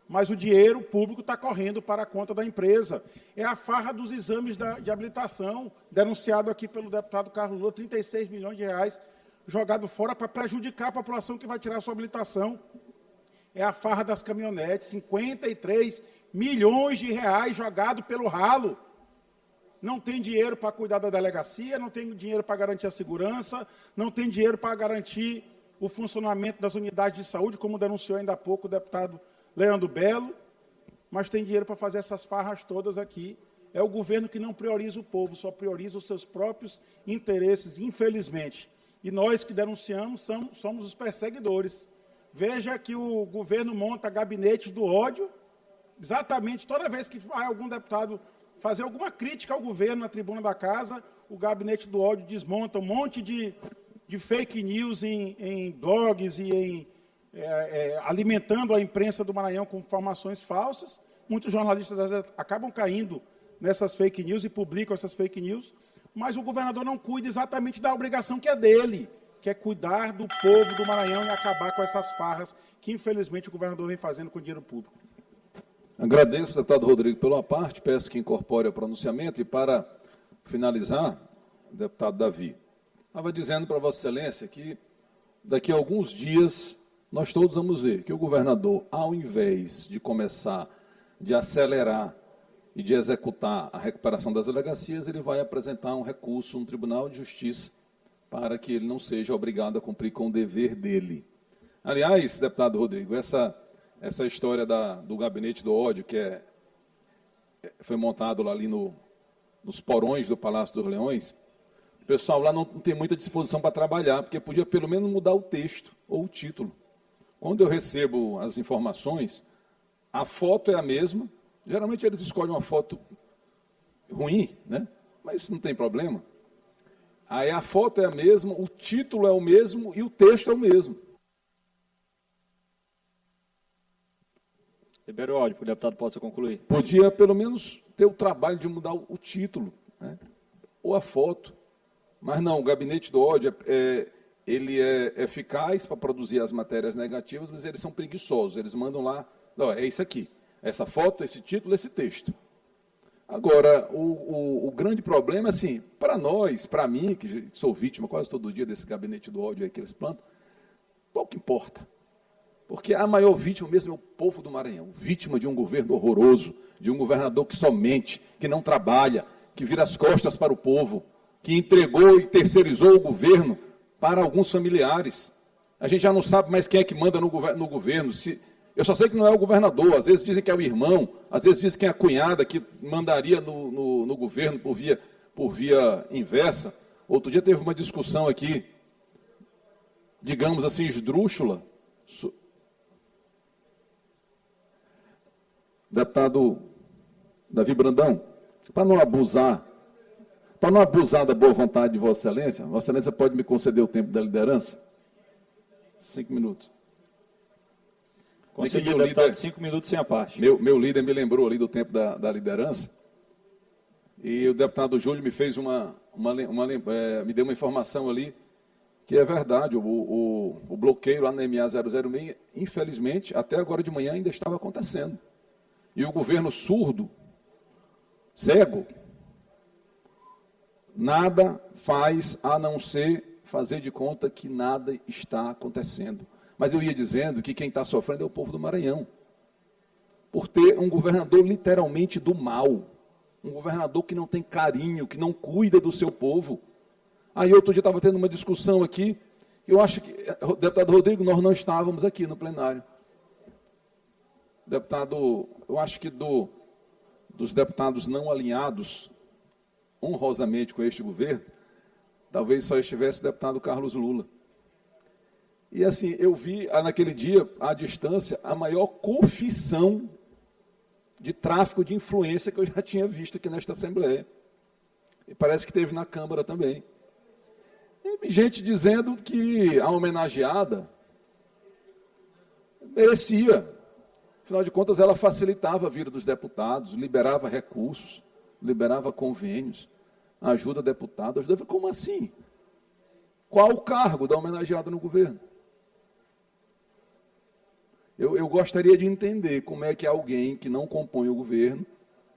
mas o dinheiro público está correndo para a conta da empresa. É a farra dos exames de habilitação, denunciado aqui pelo deputado Carlos Lula, R$36 milhões jogado fora para prejudicar a população que vai tirar a sua habilitação. É a farra das caminhonetes, R$53 milhões jogado pelo ralo. Não tem dinheiro para cuidar da delegacia, não tem dinheiro para garantir a segurança, não tem dinheiro para garantir o funcionamento das unidades de saúde, como denunciou ainda há pouco o deputado Leandro Belo, mas tem dinheiro para fazer essas farras todas aqui. É o governo que não prioriza o povo, só prioriza os seus próprios interesses, infelizmente. E nós que denunciamos somos os perseguidores. Veja que o governo monta gabinetes do ódio, exatamente toda vez que vai algum deputado fazer alguma crítica ao governo na tribuna da casa, o gabinete do ódio desmonta um monte de fake news em blogs e alimentando a imprensa do Maranhão com informações falsas. Muitos jornalistas às vezes, acabam caindo nessas fake news e publicam essas fake news, mas o governador não cuida exatamente da obrigação que é dele, que é cuidar do povo do Maranhão e acabar com essas farras que, infelizmente, o governador vem fazendo com dinheiro público. Agradeço, deputado Rodrigo, pela parte, peço que incorpore o pronunciamento e, para finalizar, deputado Davi, estava dizendo para Vossa Excelência que daqui a alguns dias nós todos vamos ver que o governador, ao invés de começar, de acelerar e de executar a recuperação das delegacias, ele vai apresentar um recurso no Tribunal de Justiça para que ele não seja obrigado a cumprir com o dever dele. Aliás, deputado Rodrigo, essa história do gabinete do ódio, que foi montado lá ali nos porões do Palácio dos Leões, o pessoal lá não tem muita disposição para trabalhar, porque podia pelo menos mudar o texto ou o título. Quando eu recebo as informações, a foto é a mesma, geralmente eles escolhem uma foto ruim, né? Mas isso não tem problema. Aí a foto é a mesma, o título é o mesmo e o texto é o mesmo. Libero o áudio, para o deputado possa concluir. Podia, pelo menos, ter o trabalho de mudar o título, né? Ou a foto. Mas não, o gabinete do ódio, ele é eficaz para produzir as matérias negativas, mas eles são preguiçosos. Eles mandam lá, não, é isso aqui, essa foto, esse título, esse texto. Agora, o grande problema, assim, para nós, para mim, que sou vítima quase todo dia desse gabinete do ódio aí que eles plantam, pouco importa. Porque a maior vítima mesmo é o povo do Maranhão, vítima de um governo horroroso, de um governador que só mente, que não trabalha, que vira as costas para o povo, que entregou e terceirizou o governo para alguns familiares. A gente já não sabe mais quem é que manda no governo. Eu só sei que não é o governador, às vezes dizem que é o irmão, às vezes dizem que é a cunhada que mandaria no governo por via inversa. Outro dia teve uma discussão aqui, digamos assim, esdrúxula. Deputado Davi Brandão, para não abusar da boa vontade de Vossa Excelência pode me conceder o tempo da liderança? 5 minutos. Concedido, deputado, 5 minutos sem a parte. Meu líder me lembrou ali do tempo da liderança, e o deputado Júlio me fez me deu uma informação ali, que é verdade, o bloqueio lá na MA 006, infelizmente, até agora de manhã ainda estava acontecendo. E o governo surdo, cego, nada faz a não ser fazer de conta que nada está acontecendo. Mas eu ia dizendo que quem está sofrendo é o povo do Maranhão, por ter um governador literalmente do mal, um governador que não tem carinho, que não cuida do seu povo. Aí outro dia estava tendo uma discussão aqui, eu acho que, deputado Rodrigo, nós não estávamos aqui no plenário. Deputado, eu acho que dos deputados não alinhados, honrosamente com este governo, talvez só estivesse o deputado Carlos Lula. E assim, eu vi naquele dia, à distância, a maior confissão de tráfico de influência que eu já tinha visto aqui nesta Assembleia. E parece que teve na Câmara também. E gente dizendo que a homenageada merecia. Afinal de contas, ela facilitava a vida dos deputados, liberava recursos, liberava convênios, ajuda deputado, ajuda... Como assim? Qual o cargo da homenageada no governo? Eu gostaria de entender como é que alguém que não compõe o governo,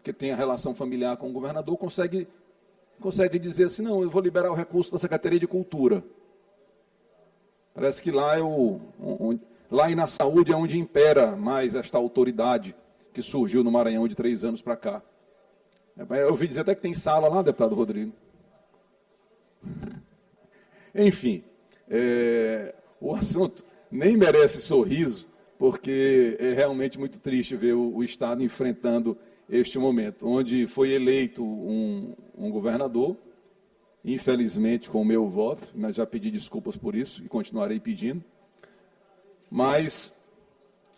que tem a relação familiar com o governador, consegue dizer assim, não, eu vou liberar o recurso da Secretaria de Cultura. Parece que lá lá e na saúde é onde impera mais esta autoridade que surgiu no Maranhão de 3 anos para cá. Eu ouvi dizer até que tem sala lá, deputado Rodrigo. Enfim, o assunto nem merece sorriso, porque é realmente muito triste ver o Estado enfrentando este momento, onde foi eleito um governador, infelizmente com o meu voto, mas já pedi desculpas por isso e continuarei pedindo. Mas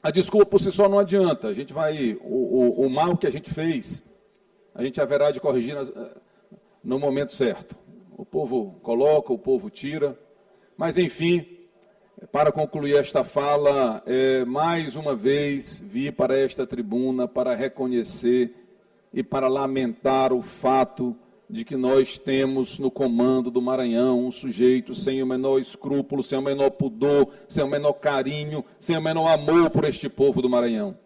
a desculpa por si só não adianta. A gente vai, o mal que a gente fez, a gente haverá de corrigir no momento certo. O povo coloca, o povo tira, mas enfim, para concluir esta fala, mais uma vez vi para esta tribuna para reconhecer e para lamentar o fato de que nós temos no comando do Maranhão um sujeito sem o menor escrúpulo, sem o menor pudor, sem o menor carinho, sem o menor amor por este povo do Maranhão.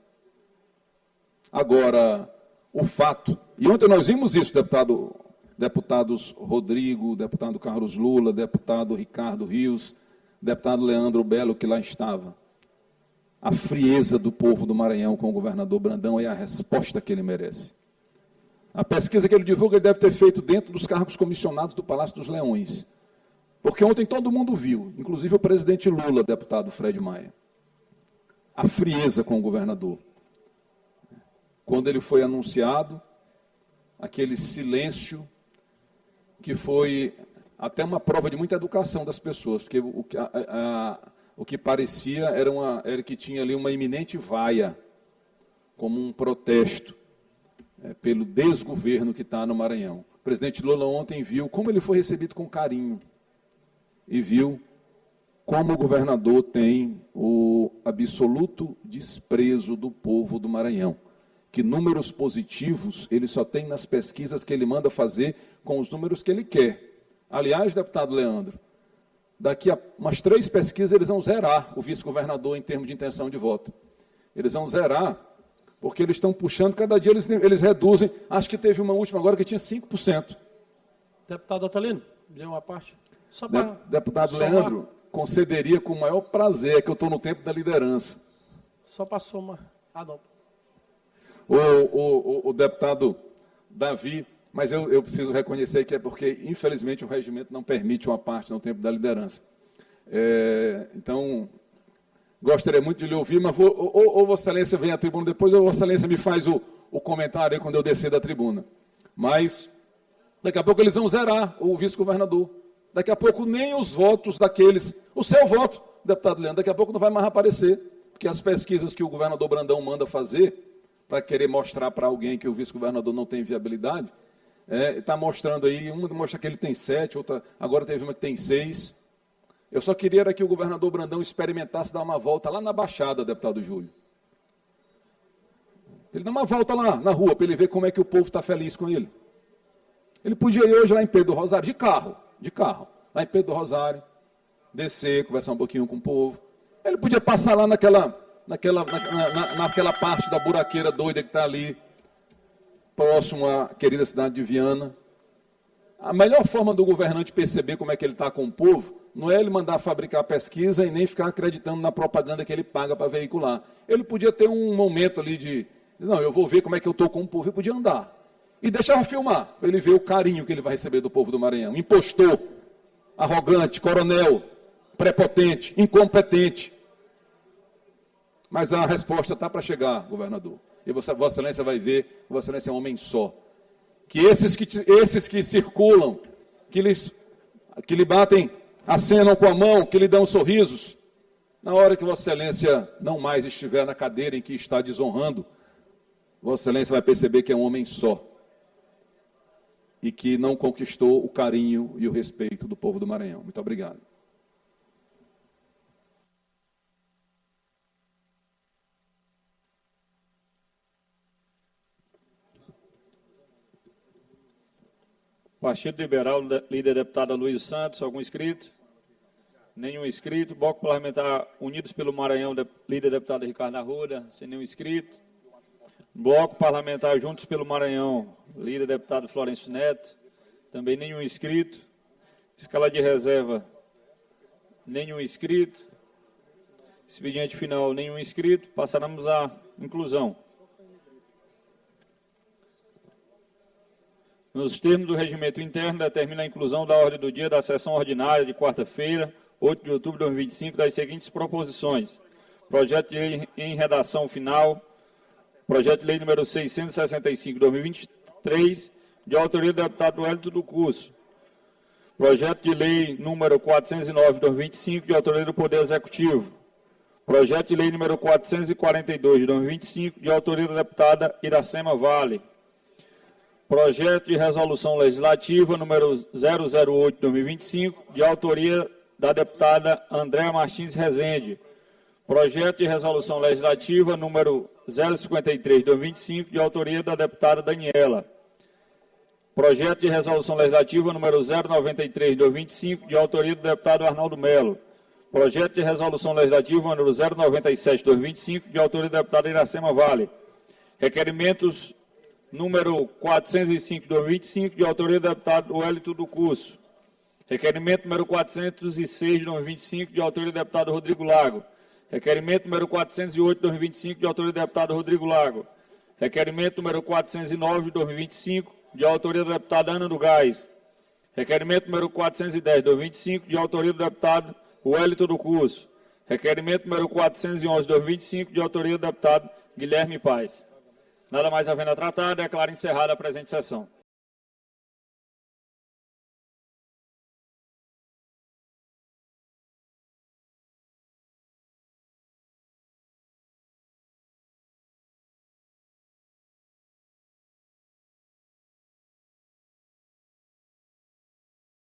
Agora, o fato, e ontem nós vimos isso, deputados Rodrigo, deputado Carlos Lula, deputado Ricardo Rios, deputado Leandro Belo, que lá estava. A frieza do povo do Maranhão com o governador Brandão é a resposta que ele merece. A pesquisa que ele divulga, ele deve ter feito dentro dos cargos comissionados do Palácio dos Leões. Porque ontem todo mundo viu, inclusive o presidente Lula, deputado Fred Maia, a frieza com o governador. Quando ele foi anunciado, aquele silêncio que foi até uma prova de muita educação das pessoas, porque o que parecia era que tinha ali uma iminente vaia, como um protesto pelo desgoverno que está no Maranhão. O presidente Lula ontem viu como ele foi recebido com carinho e viu como o governador tem o absoluto desprezo do povo do Maranhão, que números positivos ele só tem nas pesquisas que ele manda fazer com os números que ele quer. Aliás, deputado Leandro, daqui a umas 3 pesquisas eles vão zerar o vice-governador em termos de intenção de voto. Eles vão zerar, porque eles estão puxando, cada dia eles reduzem, acho que teve uma última agora que tinha 5%. Deputado Otelino, deu uma parte. Deputado Leandro, concederia com o maior prazer, que eu estou no tempo da liderança. Só passou uma... não. O deputado Davi, mas eu preciso reconhecer que é porque, infelizmente, o regimento não permite uma parte no tempo da liderança. Então, gostaria muito de lhe ouvir, mas ou Vossa Excelência vem à tribuna depois, ou Vossa Excelência me faz o comentário aí quando eu descer da tribuna. Mas, daqui a pouco eles vão zerar o vice-governador. Daqui a pouco nem os votos daqueles... O seu voto, deputado Leandro, daqui a pouco não vai mais aparecer, porque as pesquisas que o governador Brandão manda fazer, para querer mostrar para alguém que o vice-governador não tem viabilidade, está mostrando aí, uma mostra que ele tem 7, outra, agora teve uma que tem 6. Eu só queria era que o governador Brandão experimentasse dar uma volta lá na Baixada, deputado Júlio. Ele dá uma volta lá na rua, para ele ver como é que o povo está feliz com ele. Ele podia ir hoje lá em Pedro do Rosário, de carro, lá em Pedro do Rosário, descer, conversar um pouquinho com o povo. Ele podia passar lá naquela parte da buraqueira doida que está ali, próximo à querida cidade de Viana. A melhor forma do governante perceber como é que ele está com o povo não é ele mandar fabricar pesquisa e nem ficar acreditando na propaganda que ele paga para veicular. Ele podia ter um momento ali de, não, eu vou ver como é que eu estou com o povo. Ele podia andar e deixar filmar, para ele ver o carinho que ele vai receber do povo do Maranhão. Impostor, arrogante, coronel, prepotente, incompetente. Mas a resposta está para chegar, governador. E Vossa Excelência vai ver, Vossa Excelência é um homem só. Que esses que circulam, que lhe batem, acenam com a mão, que lhe dão sorrisos, na hora que Vossa Excelência não mais estiver na cadeira em que está desonrando, Vossa Excelência vai perceber que é um homem só. E que não conquistou o carinho e o respeito do povo do Maranhão. Muito obrigado. Partido Liberal, líder deputada Luiz Santos, algum inscrito? Nenhum inscrito. Bloco Parlamentar Unidos pelo Maranhão, líder deputado Ricardo Arruda, sem nenhum inscrito. Bloco Parlamentar Juntos pelo Maranhão, líder deputado Florencio Neto, também nenhum inscrito. Escala de reserva, nenhum inscrito. Expediente final, nenhum inscrito. Passaremos à inclusão. Nos termos do regimento interno, determina a inclusão da ordem do dia da sessão ordinária de quarta-feira, 8 de outubro de 2025, das seguintes proposições. Projeto de lei em redação final, projeto de lei número 665, 2023, de autoria do deputado Wellington do Curso. Projeto de lei número 409, 2025, de autoria do Poder Executivo. Projeto de lei número 442, de 2025, de autoria da deputada Iracema Vale. Projeto de resolução legislativa número 008, 2025, de autoria da deputada Andréa Martins Rezende. Projeto de resolução legislativa número 053, 2025, de autoria da deputada Daniela. Projeto de resolução legislativa número 093, 2025, de autoria do deputado Arnaldo Melo. Projeto de resolução legislativa número 097, 2025, de autoria da deputada Iracema Vale. Requerimentos número 405, 2025, de autoria do deputado Wellington do Curso. Requerimento número 406, 2025, de autoria do deputado Rodrigo Lago. Requerimento número 408, 2025, de autoria do deputado Rodrigo Lago. Requerimento número 409, 2025, de autoria da deputada Ana do Gás. Requerimento número 410, 2025, de autoria do deputado Wellington do Curso. Requerimento número 411, 2025, de autoria do deputado Guilherme Paes. Nada mais havendo a tratar, declaro encerrada a presente sessão.